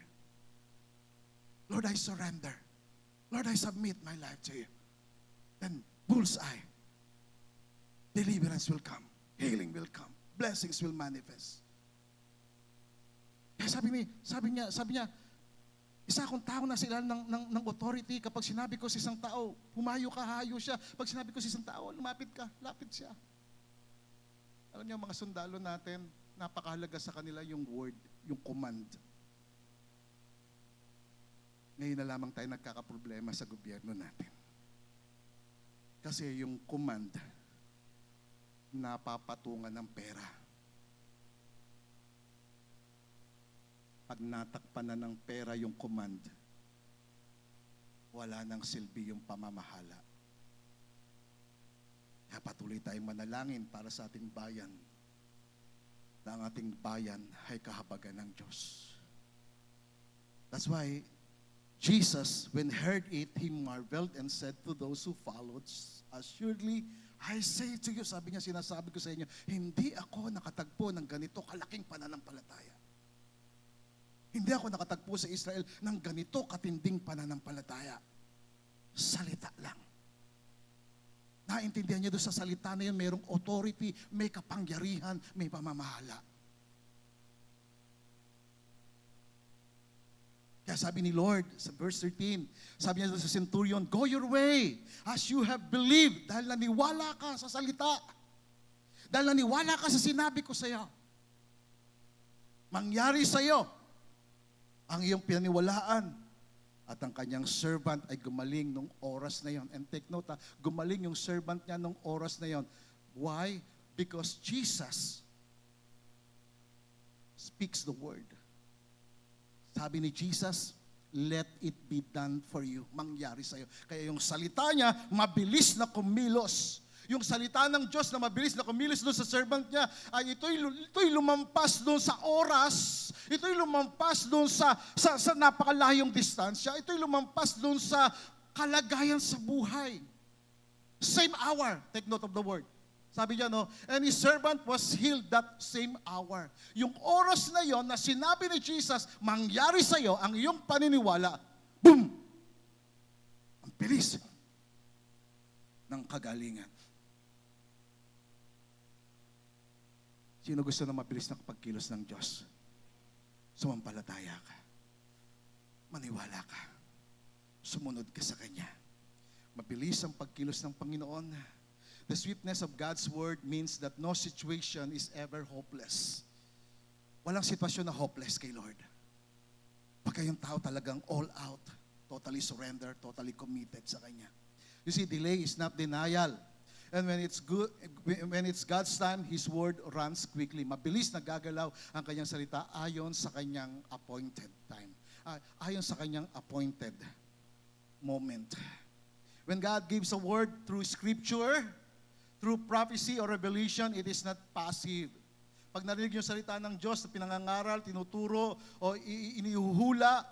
Lord, I surrender. Lord, I submit my life to you. Then, bullseye. Deliverance will come. Healing will come. Blessings will manifest. Kaya sabi niya, isa akong tao na sila ng authority. Kapag sinabi ko sa isang tao, humayo ka, hayo siya. Pag sinabi ko sa isang tao, lumapit ka, lapit siya. Alam niyo, mga sundalo natin, napakahalaga sa kanila yung word, yung command. Ngayon na lamang tayo nagkakaproblema sa gobyerno natin. Kasi yung command, napapatungan ng pera. Pag natakpan na ng pera yung command, wala nang silbi yung pamamahala. Kaya patuloy tayong manalangin para sa ating bayan, na ang ating bayan ay kahabagan ng Diyos. That's why Jesus, when heard it, He marveled and said to those who followed, assuredly, I say to you, sabi niya, sinasabi ko sa inyo, hindi ako nakatagpo ng ganito kalaking pananampalataya. Hindi ako nakatagpo sa Israel ng ganito katinding pananampalataya. Salita lang. Naintindihan niyo doon sa salita na yun, mayroong authority, may kapangyarihan, may pamamahala. Kaya sabi ni Lord, sa verse 13, sabi niya doon sa centurion, go your way as you have believed. Dahil naniwala ka sa salita. Dahil naniwala ka sa sinabi ko sa iyo. Mangyari sa iyo ang iyong pinaniwalaan. At ang kanyang servant ay gumaling nung oras na yon. And take note, gumaling yung servant niya nung oras na yon. Why? Because Jesus speaks the word. Sabi ni Jesus, let it be done for you. Mangyari sa iyo. Kaya yung salita niya, mabilis na kumilos. Yung salita ng Diyos na mabilis na kumilos doon sa servant niya, ay ito'y lumampas doon sa oras, ito'y lumampas doon sa napakalayong distansya, ito'y lumampas doon sa kalagayan sa buhay. Same hour. Take note of the word. Sabi niya, no, and his servant was healed that same hour. Yung oras na yon na sinabi ni Jesus, mangyari sa iyo ang iyong paniniwala, boom! Ang bilis ng kagalingan. Sino gusto na mabilis na pagkilos ng Diyos? Sumampalataya ka. Maniwala ka. Sumunod ka sa Kanya. Mabilis ang pagkilos ng Panginoon. The sweetness of God's Word means that no situation is ever hopeless. Walang sitwasyon na hopeless kay Lord. Pagka yung tao talagang all out, totally surrender, totally committed sa Kanya. You see, delay is not denial. And when it's God's time, His word runs quickly. Mabilis na gagalaw ang kanyang salita ayon sa kanyang appointed time. Ayon sa kanyang appointed moment. When God gives a word through scripture, through prophecy or revelation, it is not passive. Pag narinig yung salita ng Diyos na pinangangaral, tinuturo, o inihuhula,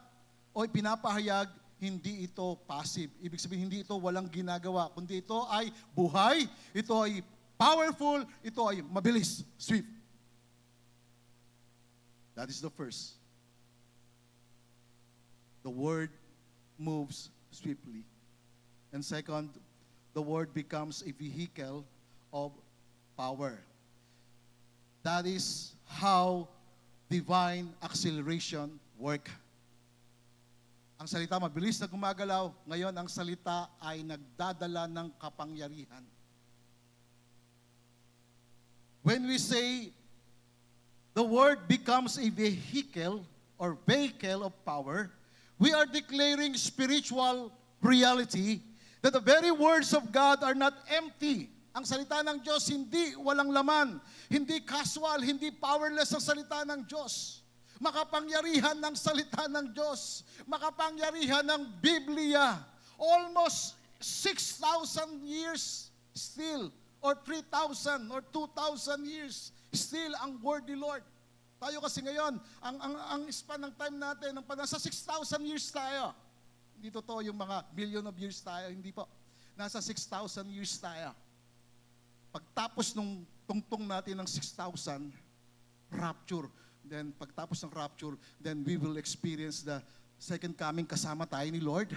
o pinapahayag, hindi ito passive. Ibig sabihin, hindi ito walang ginagawa, kundi ito ay buhay, ito ay powerful, ito ay mabilis, swift. That is the first. The word moves swiftly. And second, the word becomes a vehicle of power. That is how divine acceleration work. Ang salita mabilis na gumagalaw, ngayon ang salita ay nagdadala ng kapangyarihan. When we say the word becomes a vehicle or vehicle of power, we are declaring spiritual reality that the very words of God are not empty. Ang salita ng Diyos hindi walang laman, hindi casual, hindi powerless ang salita ng Diyos. Makapangyarihan ng salita ng Diyos, makapangyarihan ng Biblia. Almost 6,000 years still, or 3,000 or 2,000 years still ang word ni Lord. Tayo kasi ngayon, ang span ng time natin, nasa 6,000 years tayo. Hindi totoo yung mga billion of years tayo, hindi po. Nasa 6,000 years tayo. Pagtapos nung tungtong natin ng 6,000, rapture. Then pagtapos ng rapture, then we will experience the second coming kasama tayo ni Lord.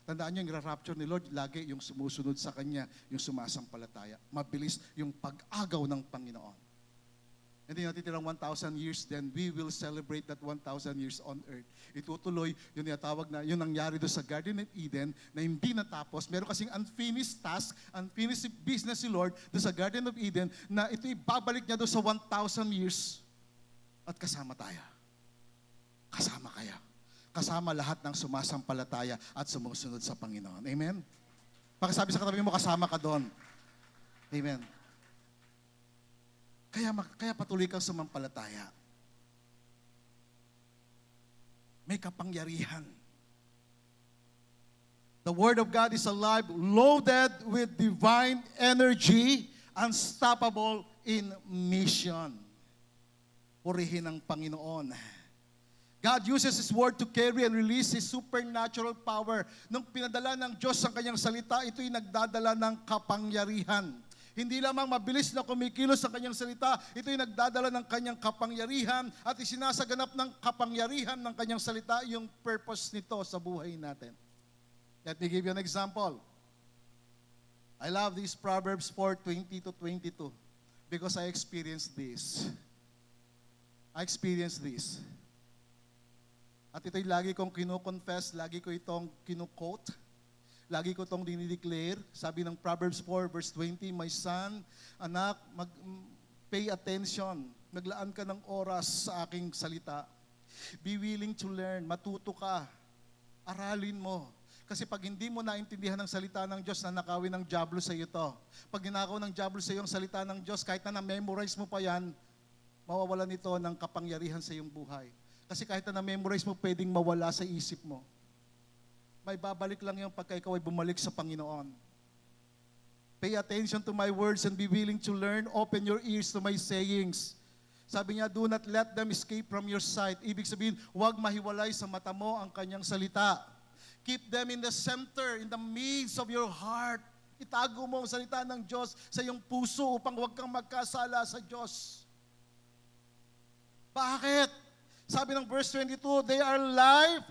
Tandaan nyo, yung rapture ni Lord, lagi yung sumusunod sa Kanya, yung sumasampalataya. Mabilis yung pag-agaw ng Panginoon. Hindi natitirang 1,000 years, then we will celebrate that 1,000 years on earth. Itutuloy, yun yung na, yun nangyari doon sa Garden of Eden, na hindi natapos. Meron kasing unfinished task, unfinished business si Lord doon sa Garden of Eden, na ito ibabalik niya doon sa 1,000 years. At kasama tayo. Kasama kaya. Kasama lahat ng sumasampalataya at sumusunod sa Panginoon. Amen? Pakisabi sa katabi mo, kasama ka doon. Amen. Kaya patuloy kang sumampalataya. May kapangyarihan. The Word of God is alive, loaded with divine energy, unstoppable in mission. Purihin ang Panginoon. God uses His Word to carry and release His supernatural power. Nung pinadala ng Diyos ang Kanyang salita, ito'y nagdadala ng kapangyarihan. Hindi lamang mabilis na kumikilos ang Kanyang salita, ito'y nagdadala ng Kanyang kapangyarihan at isinasaganap ng kapangyarihan ng Kanyang salita yung purpose nito sa buhay natin. Let me give you an example. I love these Proverbs 4:20 to 22 because I experienced this. At ito'y lagi kong kino-confess, lagi ko itong kino-quote, lagi ko itong dinideclare. Sabi ng Proverbs 4 verse 20, my son, anak, pay attention. Maglaan ka ng oras sa aking salita. Be willing to learn. Matuto ka. Aralin mo. Kasi pag hindi mo naintindihan ng salita ng Diyos, nanakawin ng diablo sa iyo to. Pag ginakaw ng diablo sa iyo ang salita ng Diyos, kahit na na-memorize mo pa yan, mawawalan ito ng kapangyarihan sa iyong buhay. Kasi kahit na na-memorize mo, pwedeng mawala sa isip mo. May babalik lang yung pagka ikaw ay bumalik sa Panginoon. Pay attention to my words and be willing to learn. Open your ears to my sayings. Sabi niya, do not let them escape from your sight. Ibig sabihin, huwag mahiwalay sa mata mo ang kanyang salita. Keep them in the center, in the midst of your heart. Itago mo ang salita ng Diyos sa iyong puso upang huwag kang magkasala sa Diyos. Bakit? Sabi ng verse 22, they are life.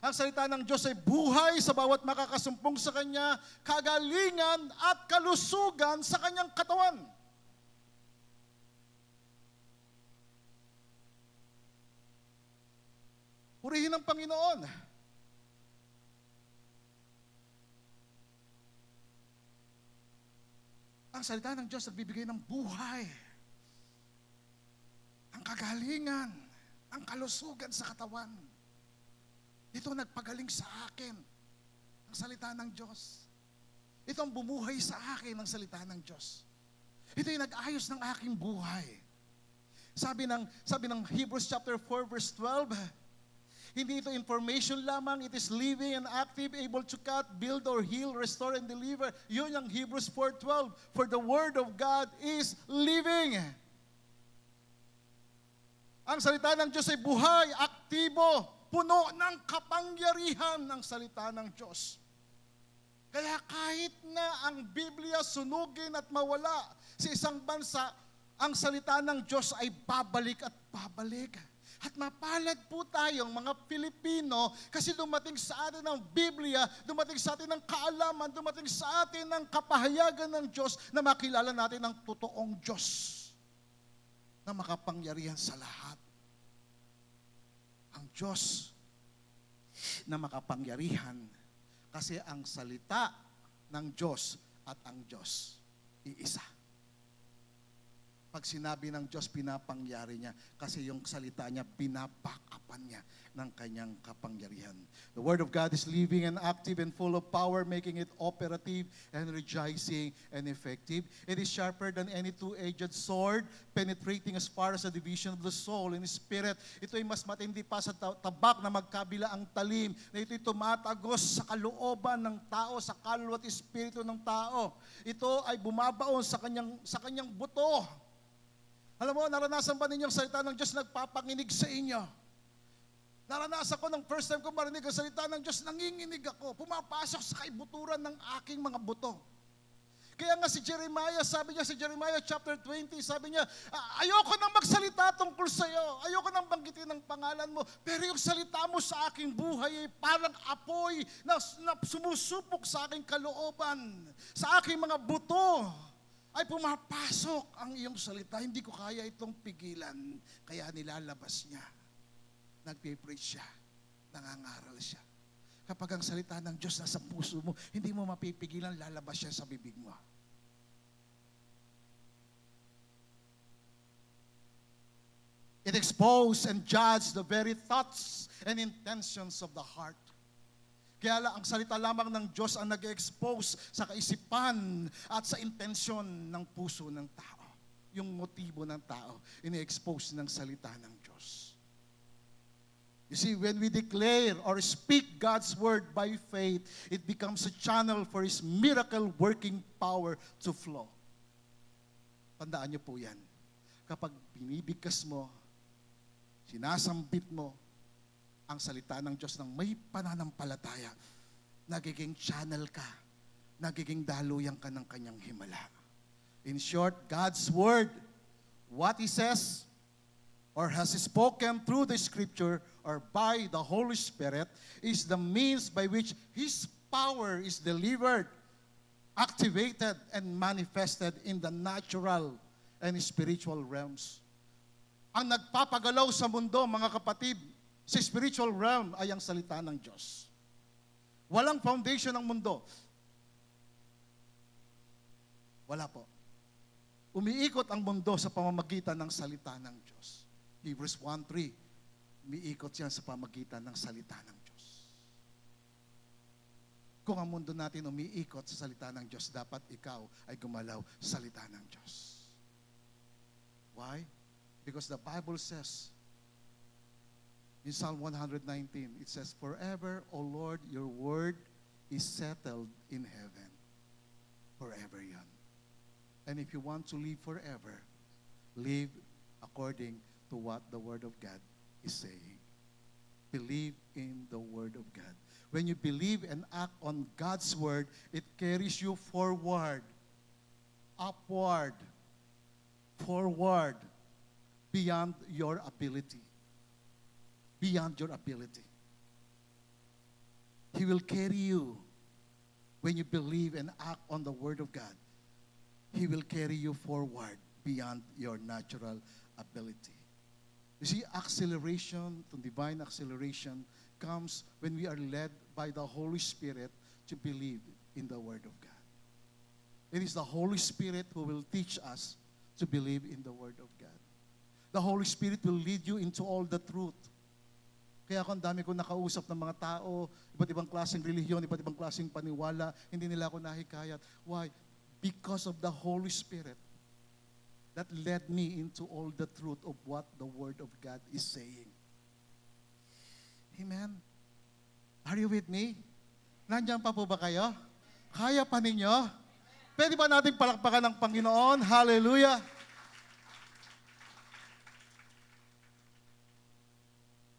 Ang salita ng Diyos ay buhay sa bawat makakasumpong sa Kanya, kagalingan at kalusugan sa Kanyang katawan. Purihin ang Panginoon. Ang salita ng Diyos nagbibigay ng buhay, ang kagalingan, ang kalusugan sa katawan. Ito nagpagaling sa akin, ang salita ng Diyos. Ito ang bumuhay sa akin, ang salita ng Diyos. Ito yung nag-ayos ng aking buhay. Sabi ng Hebrews chapter 4 verse 12, Hindi ito information lamang. It is living and active, able to cut, build, or heal, restore, and deliver. Yun ang Hebrews 4:12. For the Word of God is living. Ang salita ng Diyos ay buhay, aktibo, puno ng kapangyarihan ng salita ng Diyos. Kaya kahit na ang Biblia sunugin at mawala sa isang bansa, ang salita ng Diyos ay babalik at babalik. At mapalad po tayong mga Pilipino kasi dumating sa atin ang Biblia, dumating sa atin ang kaalaman, dumating sa atin ang kapahayagan ng Diyos na makilala natin ang totoong Diyos na makapangyarihan sa lahat. Ang Diyos na makapangyarihan kasi ang salita ng Diyos at ang Diyos iisa. Pag sinabi ng Diyos, pinapangyari niya kasi yung salita niya, pinapakapan niya ng kanyang kapangyarihan. The Word of God is living and active and full of power, making it operative, energizing, and effective. It is sharper than any two-edged sword, penetrating as far as the division of the soul and spirit. Ito ay mas matindi pa sa tabak na magkabila ang talim, na ito'y tumatagos sa kalooban ng tao, sa kaluluwa at espiritu ng tao. Ito ay bumabaon sa kanyang buto. Alam mo, naranasan ba ninyong salita ng Diyos nagpapanginig sa inyo? Naranasan ko ng first time ko marinig ang salita ng Diyos, nanginginig ako, pumapasok sa kaibuturan ng aking mga buto. Kaya nga si Jeremiah, sabi niya sa Jeremiah chapter 20, sabi niya, ayoko nang magsalita tungkol sa iyo, ayoko nang banggitin ang pangalan mo, pero yung salita mo sa aking buhay ay parang apoy na sumusupok sa aking kalooban, sa aking mga buto. Ay pumapasok ang iyong salita, hindi ko kaya itong pigilan, kaya nilalabas niya. Nagpe-preach siya, nangangaral siya. Kapag ang salita ng Diyos nasa puso mo, hindi mo mapipigilan, lalabas siya sa bibig mo. It exposes and judges the very thoughts and intentions of the heart. Kaya ang salita lamang ng Diyos ang nag-expose sa kaisipan at sa intensyon ng puso ng tao. Yung motibo ng tao, ini-expose ng salita ng Diyos. You see, when we declare or speak God's word by faith, it becomes a channel for His miracle working power to flow. Tandaan niyo po yan. Kapag binibigkas mo, sinasambit mo, ang salita ng Diyos ng may pananampalataya, nagiging channel ka, nagiging daluyan ka ng kanyang himala. In short, God's word, what He says, or has spoken through the Scripture, or by the Holy Spirit, is the means by which His power is delivered, activated, and manifested in the natural and spiritual realms. Ang nagpapagalaw sa mundo, mga kapatid, sa spiritual realm ay ang salita ng Diyos. Walang foundation ng mundo. Wala po. Umiikot ang mundo sa pamamagitan ng salita ng Diyos. Hebrews 1:3, umiikot yan sa pamamagitan ng salita ng Diyos. Kung ang mundo natin umiikot sa salita ng Diyos, dapat ikaw ay gumalaw sa salita ng Diyos. Why? Because the Bible says, in Psalm 119, it says, forever, O Lord, your word is settled in heaven. Forever yan. And if you want to live forever, live according to what the Word of God is saying. Believe in the Word of God. When you believe and act on God's Word, it carries you forward, upward, forward, beyond your ability. Beyond your ability. He will carry you when you believe and act on the Word of God. He will carry you forward beyond your natural ability. You see, acceleration, to divine acceleration, comes when we are led by the Holy Spirit to believe in the Word of God. It is the Holy Spirit who will teach us to believe in the Word of God. The Holy Spirit will lead you into all the truth. Kaya ako ang dami ko nakausap ng mga tao, iba't ibang klaseng relihiyon, iba't ibang klaseng paniwala, hindi nila ako nahikayat. Why? Because of the Holy Spirit that led me into all the truth of what the Word of God is saying. Amen. Are you with me? Nandiyan pa po ba kayo? Kaya pa ninyo? Pwede ba nating palakpakan ng Panginoon? Hallelujah!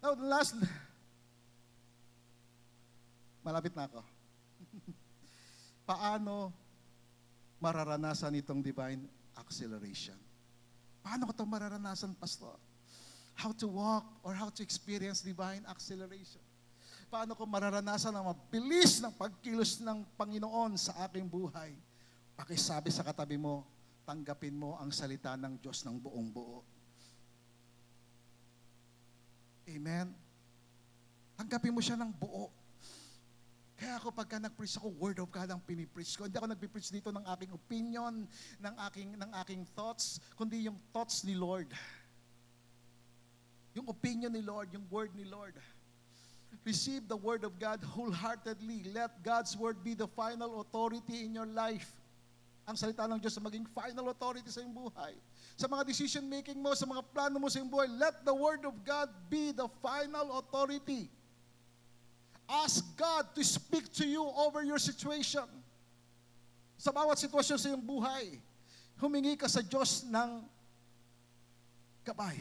Now, the last... Malapit na ako. Paano mararanasan itong divine acceleration? Paano ko ito mararanasan, Pastor? How to walk or how to experience divine acceleration? Paano ko mararanasan ang mabilis ng pagkilos ng Panginoon sa aking buhay? Pakisabi sa katabi mo, tanggapin mo ang salita ng Diyos ng buong buo. Amen? Tanggapin mo siya ng buo. Kaya ako pagka nag-preach ako, Word of God ang pinipreach ko. Hindi ako nag-preach dito ng aking opinion, ng aking thoughts, kundi yung thoughts ni Lord. Yung opinion ni Lord, yung Word ni Lord. Receive the Word of God wholeheartedly. Let God's Word be the final authority in your life. Ang salita ng Diyos maging final authority sa iyong buhay. Sa mga decision making mo, sa mga plano mo sa iyong buhay, let the Word of God be the final authority. Ask God to speak to you over your situation. Sa bawat sitwasyon sa iyong buhay, humingi ka sa Diyos ng gabay.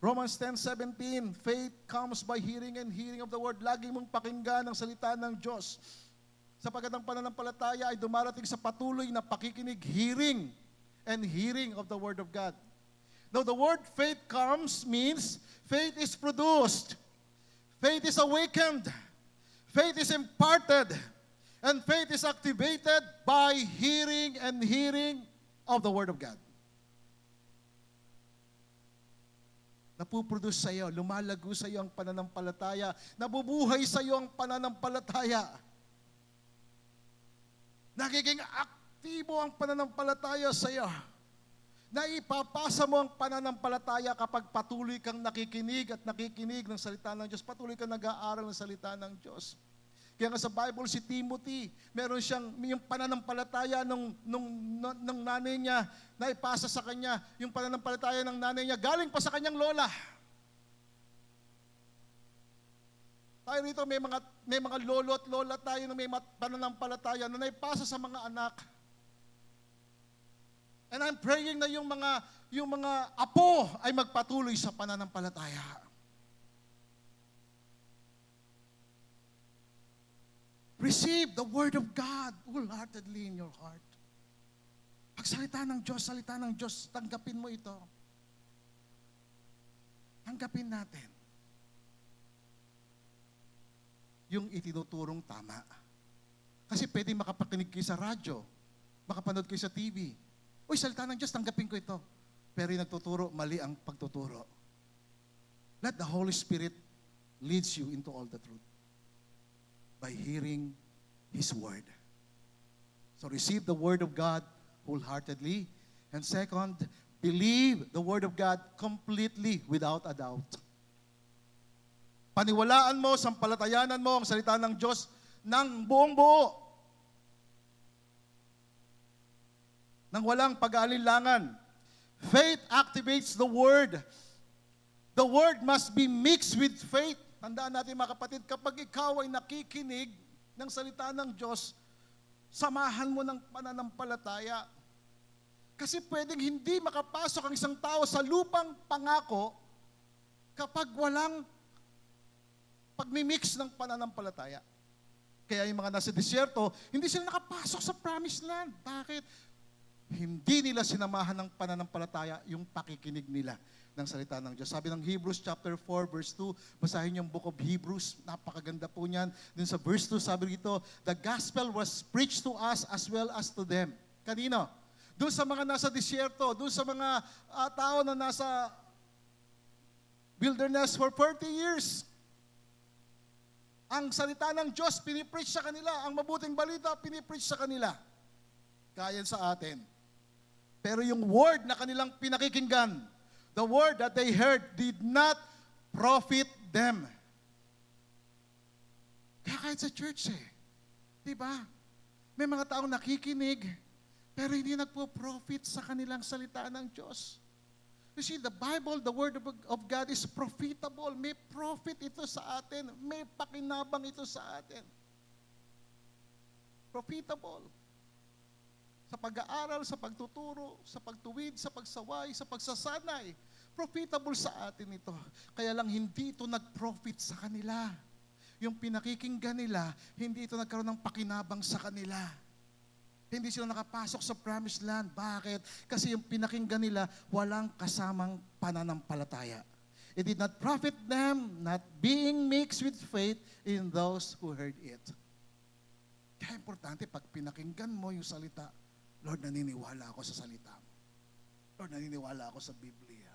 Romans 10:17, faith comes by hearing and hearing of the word. Lagi mong pakinggan ang salita ng Diyos. Sapagkat ang pananampalataya ay dumarating sa patuloy na pakikinig, hearing and hearing of the word of God. Now the word faith comes means faith is produced. Faith is awakened. Faith is imparted. And faith is activated by hearing and hearing of the Word of God. Napuproduce sa iyo, lumalago sa iyo ang pananampalataya, nabubuhay sa iyo ang pananampalataya. Nagiging aktibo ang pananampalataya sa iyo. Naipapasa mo ang pananampalataya kapag patuloy kang nakikinig at nakikinig ng salita ng Diyos. Patuloy kang nag-aaral ng salita ng Diyos. Kaya nga sa Bible, si Timothy, meron siyang yung pananampalataya ng nanay niya, naipasa sa kanya, yung pananampalataya ng nanay niya, galing pa sa kanyang lola. Tayo rito, may mga lolo at lola tayo na may pananampalataya na naipasa sa mga anak. And I'm praying na yung mga apo ay magpatuloy sa pananampalataya. Receive the Word of God wholeheartedly in your heart. Pag salita ng Diyos, tanggapin mo ito. Tanggapin natin. Yung itinuturong tama. Kasi pwede makapakinig kayo sa radyo, makapanood kayo sa TV. Uy, salita ng Diyos, tanggapin ko ito. Pero yung nagtuturo, mali ang pagtuturo. Let the Holy Spirit leads you into all the truth by hearing His Word. So receive the Word of God wholeheartedly. And second, believe the Word of God completely without a doubt. Paniwalaan mo, sampalatayanan mo ang salita ng Diyos ng buong buo. Nang walang pag-aalinlangan. Faith activates the Word. The Word must be mixed with faith. Tandaan natin mga kapatid, kapag ikaw ay nakikinig ng salita ng Diyos, samahan mo ng pananampalataya. Kasi pwedeng hindi makapasok ang isang tao sa lupang pangako kapag walang pagmimix ng pananampalataya. Kaya yung mga nasa disyerto, hindi sila nakapasok sa promised land. Bakit? Hindi nila sinamahan ng pananampalataya yung pakikinig nila ng salita ng Diyos. Sabi ng Hebrews chapter 4 verse 2, basahin yung book of Hebrews, napakaganda po niyan. Din sa verse 2 sabi dito, the gospel was preached to us as well as to them. Kanino? Doon sa mga nasa disyerto, doon sa mga tao na nasa wilderness for 40 years. Ang salita ng Diyos, pinipreach sa kanila. Ang mabuting balita, pinipreach sa kanila. Kaya sa atin. Pero yung word na kanilang pinakikinggan, the word that they heard did not profit them. Kaya kahit sa church diba? May mga taong nakikinig, pero hindi nagpo-profit sa kanilang salita ng Diyos. You see, the Bible, the Word of God is profitable. May profit ito sa atin. May pakinabang ito sa atin. Profitable. Sa pag-aaral, sa pagtuturo, sa pagtuwid, sa pagsaway, sa pagsasanay. Profitable sa atin ito. Kaya lang hindi ito nag-profit sa kanila. Yung pinakikinggan nila, hindi ito nagkaroon ng pakinabang sa kanila. Hindi sila nakapasok sa promised land. Bakit? Kasi yung pinakinggan nila, walang kasamang pananampalataya. It did not profit them, not being mixed with faith in those who heard it. Kaya importante, pag pinakinggan mo yung salita, Lord, naniniwala ako sa salita mo. Lord, naniniwala ako sa Biblia.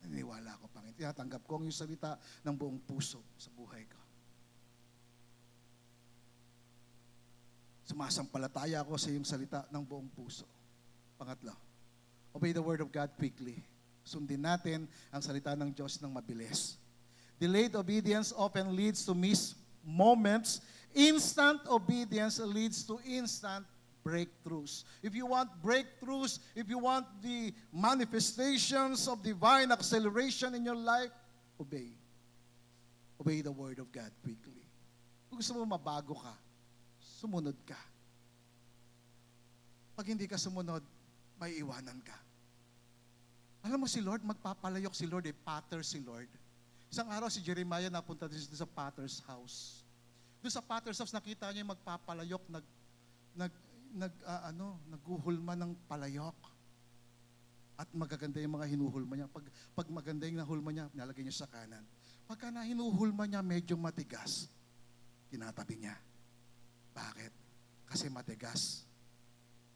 Naniniwala ako, Panginoon. Tinatanggap ko ang yung salita ng buong puso sa buhay ko. Sumasampalataya ako sa iyong salita ng buong puso. Pangatlo, obey the word of God quickly. Sundin natin ang salita ng Diyos ng mabilis. Delayed obedience often leads to missed moments. Instant obedience leads to instant breakthroughs. If you want breakthroughs, if you want the manifestations of divine acceleration in your life, obey. Obey the word of God quickly. Kung gusto mo mabago ka, sumunod ka. Pag hindi ka sumunod, may iwanan ka. Alam mo si Lord, magpapalayok si Lord, patter si Lord. Isang araw si Jeremiah napunta dito sa potter's house. Doon sa potter's house, nakita niya yung magpapalayok, naghuhulma ng palayok. At magaganda yung mga hinuhulma niya. Pag maganda yung nahulma niya, nalagay niya sa kanan. Pagka na hinuhulma niya, medyo matigas, tinatabi niya. Bakit? Kasi matigas.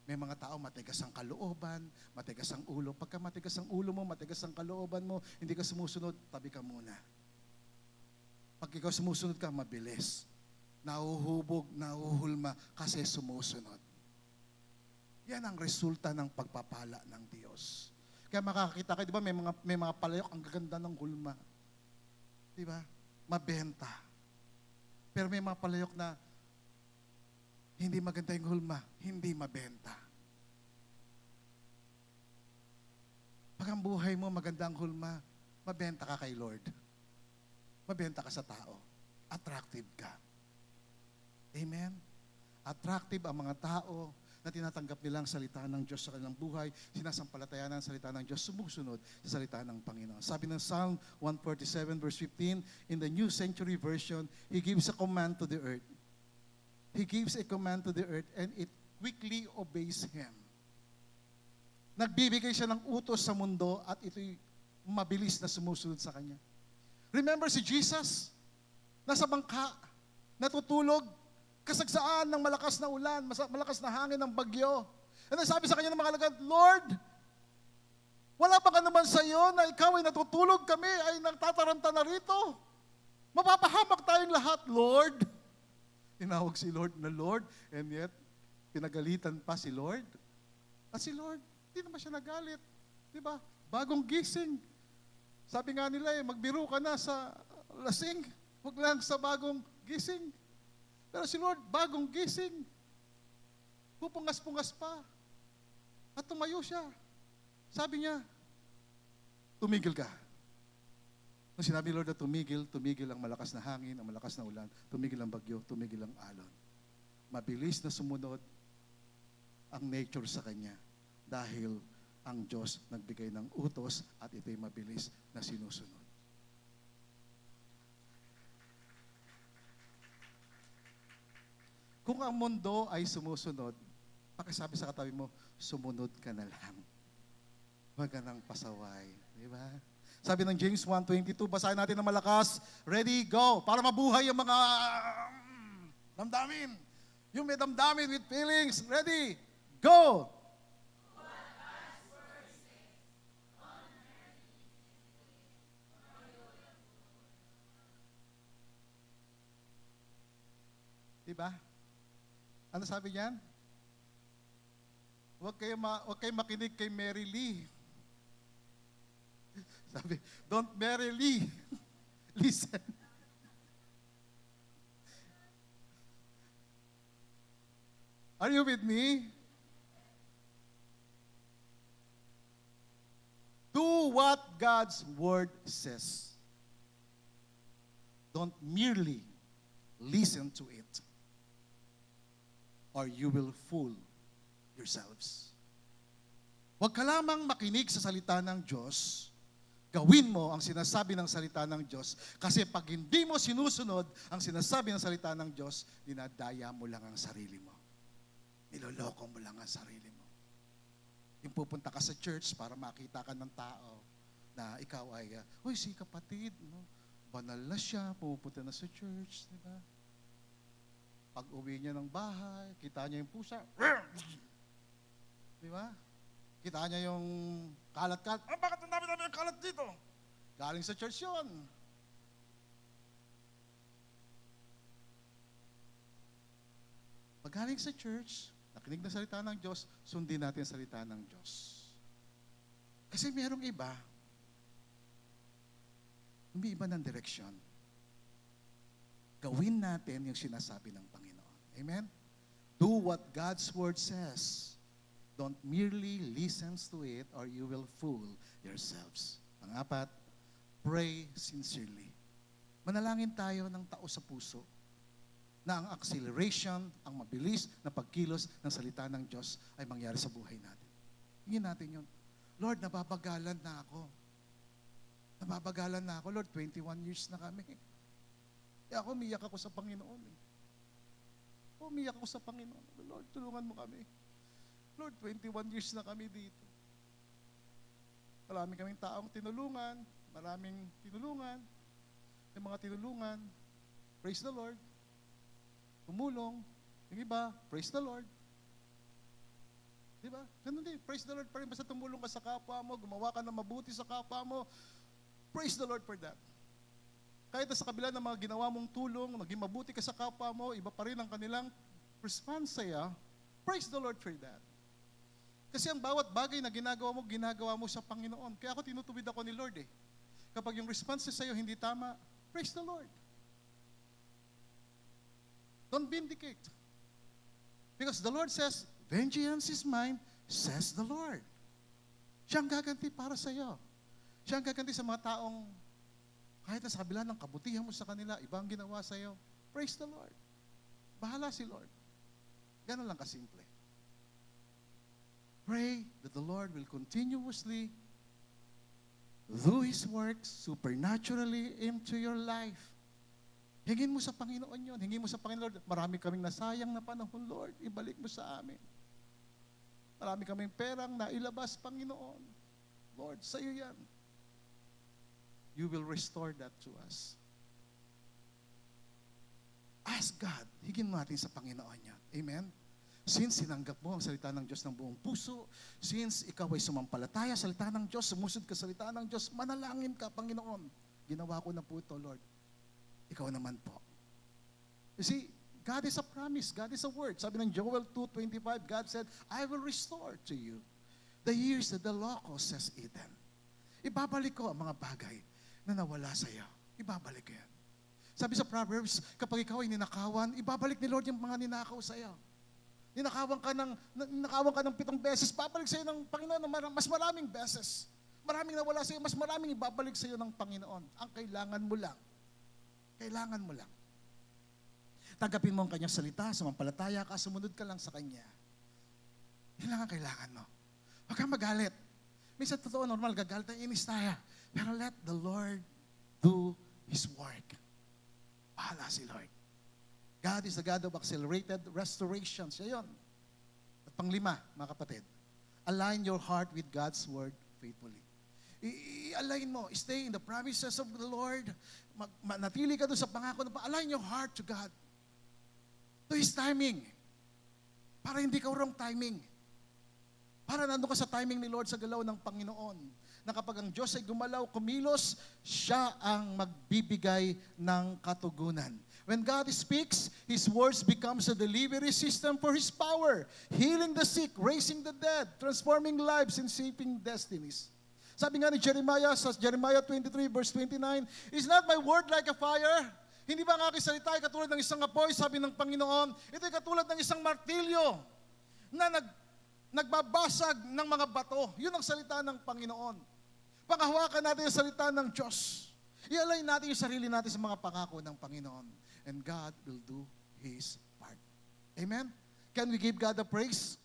May mga tao matigas ang kalooban, matigas ang ulo. Pagka matigas ang ulo mo, matigas ang kalooban mo, hindi ka sumusunod, tabi ka muna. Pag ikaw sumusunod ka, mabilis. Nahuhubog, nahuhulma kasi sumusunod. Yan ang resulta ng pagpapala ng Diyos. Kaya makakita kayo, di ba, may mga palayok, ang gaganda ng hulma. Di ba? Mabenta. Pero may mga palayok na hindi maganda yung hulma, hindi mabenta. Pag ang buhay mo maganda ang hulma, mabenta ka kay Lord. Mabenta ka sa tao. Attractive ka. Amen? Attractive ang mga tao na tinatanggap nilang salita ng Diyos sa kanilang buhay, sinasampalatayanan ang salita ng Diyos, sumusunod sa salita ng Panginoon. Sabi ng Psalm 147 verse 15, in the New Century Version, He gives a command to the earth. He gives a command to the earth and it quickly obeys Him. Nagbibigay siya ng utos sa mundo at ito'y mabilis na sumusunod sa Kanya. Remember si Jesus? Nasa bangka, natutulog, kasagsaan ng malakas na ulan, malakas na hangin ng bagyo. And then sabi sa Kanya ng mga alagad, Lord, wala pa ka naman sa iyo na ikaw ay natutulog, kami ay nagtataranta na rito. Mapapahamak tayong lahat, Lord. Tinawag si Lord na Lord, and yet, pinagalitan pa si Lord. At si Lord, hindi naman siya nagalit. Di ba? Bagong gising. Sabi nga nila, magbiro ka na sa lasing, huwag lang sa bagong gising. Pero si Lord, bagong gising. Pupungas-pungas pa. At tumayo siya. Sabi niya, tumigil ka. Nung sinabi Lord na tumigil ang malakas na hangin, ang malakas na ulan, tumigil ang bagyo, tumigil ang alon. Mabilis na sumunod ang nature sa Kanya dahil ang Diyos nagbigay ng utos at ito'y mabilis na sinusunod. Kung ang mundo ay sumusunod, pakisabi sa katabi mo, sumunod ka na lang. Huwag ka nang pasaway. Di ba? Sabi ng James 1:22, basahin natin ng malakas. Ready, go. Para mabuhay yung mga damdamin. Yung may damdamin with feelings. Ready, go. Diba? Ano sabi niyan? Huwag kayo makinig kay Mary Lee. Sabi, don't marry Lee. Listen. Are you with me? Do what God's word says. Don't merely listen to it, or you will fool yourselves. Huwag ka lamang makinig sa salita ng Diyos. Gawin mo ang sinasabi ng salita ng Diyos. Kasi pag hindi mo sinusunod ang sinasabi ng salita ng Diyos, dinadaya mo lang ang sarili mo. Niloloko mo lang ang sarili mo. Yung pupunta ka sa church para makita ka ng tao na ikaw ay, uy, si kapatid, no? Banal na siya, pumupunta na sa church, di ba? Pag uwi niya ng bahay, kita niya yung pusa, di ba? Kita niya yung kalat-kalat. Bakit ang dami-dami yung kalat dito? Galing sa church yun. Pag galing sa church, nakinig na salita ng Diyos, sundin natin ang salita ng Diyos. Kasi merong iba, umiiba ng direksyon. Gawin natin yung sinasabi ng Panginoon. Amen? Do what God's word says. Don't merely listen to it or you will fool yourselves. Pang-apat, pray sincerely. Manalangin tayo ng tao sa puso na ang acceleration, ang mabilis na pagkilos ng salita ng Diyos ay mangyari sa buhay natin. Hingin natin yun. Lord, nababagalan na ako. Nababagalan na ako. Lord, 21 years na kami. Ako, umiyak ako sa Panginoon. Umiyak ako sa Panginoon. Lord, tulungan mo kami. Lord, 21 years na kami dito. Marami kaming taong tinulungan, maraming tinulungan, yung mga tinulungan, praise the Lord. Tumulong, yung iba, praise the Lord. Di ba? Ganun din, praise the Lord pa rin. Basta tumulong ka sa kapwa mo, gumawa ka ng mabuti sa kapwa mo, praise the Lord for that. Kahit sa kabila ng mga ginawa mong tulong, maging mabuti ka sa kapwa mo, iba pa rin ang kanilang response sa'yo, praise the Lord for that. Kasi ang bawat bagay na ginagawa mo sa Panginoon. Kaya ako tinutuwid ako ni Lord eh. Kapag yung response sa'yo hindi tama, praise the Lord. Don't vindicate. Because the Lord says, vengeance is mine, says the Lord. Siya ang gaganti para sa'yo. Siya ang gaganti sa mga taong kahit na sa kabila ng kabutihan mo sa kanila, ibang ginawa sa'yo, praise the Lord. Bahala si Lord. Ganun lang kasimple. Pray that the Lord will continuously do His works supernaturally into your life. Hingin mo sa Panginoon yun. Hingin mo sa Panginoon, Lord, marami kaming nasayang na panahon, Lord. Ibalik mo sa amin. Marami kaming perang nailabas, Panginoon. Lord, sa iyo yan. You will restore that to us. Ask God. Hingin mo natin sa Panginoon yan. Amen? Since sinanggap mo ang salita ng Diyos ng buong puso, since ikaw ay sumampalataya sa salita ng Diyos, sumusunod ka sa salita ng Diyos, manalangin ka, Panginoon. Ginawa ko na po ito, Lord. Ikaw naman po. You see, God is a promise. God is a word. Sabi ng Joel 2:25, God said, I will restore to you the years that the locust has eaten. Ibabalik ko ang mga bagay na nawala sa iyo. Ibabalik ko yan. Sabi sa Proverbs, kapag ikaw ay ninakawan, ibabalik ni Lord yung mga ninakaw sa iyo. Ninakawan ka ng 7 beses, babalik sa iyo ng Panginoon ng mas maraming beses. Maraming nawala sa iyo, mas maraming ibabalik sa iyo ng Panginoon. Ang kailangan mo lang. Tanggapin mo ang kanyang salita, sumampalataya ka, sumunod ka lang sa kanya. Yan lang ang kailangan mo. Huwag kang magalit. Minsan totoo, normal, gagalit na inis tayo. Pero let the Lord do His work. Bahala si Lord. God is the God of accelerated restoration. Siya yun. At panglima, mga kapatid, align your heart with God's word faithfully. I-align mo. Stay in the promises of the Lord. Manatili ka doon sa pangako. Align your heart to God. To His timing. Para hindi ka wrong timing. Para nandun ka sa timing ni Lord sa galaw ng Panginoon. Na kapag ang Diyos ay gumalaw, kumilos, siya ang magbibigay ng katugunan. When God speaks, His words becomes a delivery system for His power, healing the sick, raising the dead, transforming lives, and shaping destinies. Sabi nga ni Jeremiah sa Jeremiah 23 verse 29, is not my word like a fire? Hindi ba ang aking salita ay katulad ng isang apoy, sabi ng Panginoon? Ito ay katulad ng isang martilyo na nagbabasag ng mga bato. Yun ang salita ng Panginoon. Panghawakan natin yung salita ng Diyos. I-align natin yung sarili natin sa mga pangako ng Panginoon. And God will do His part. Amen? Can we give God the praise?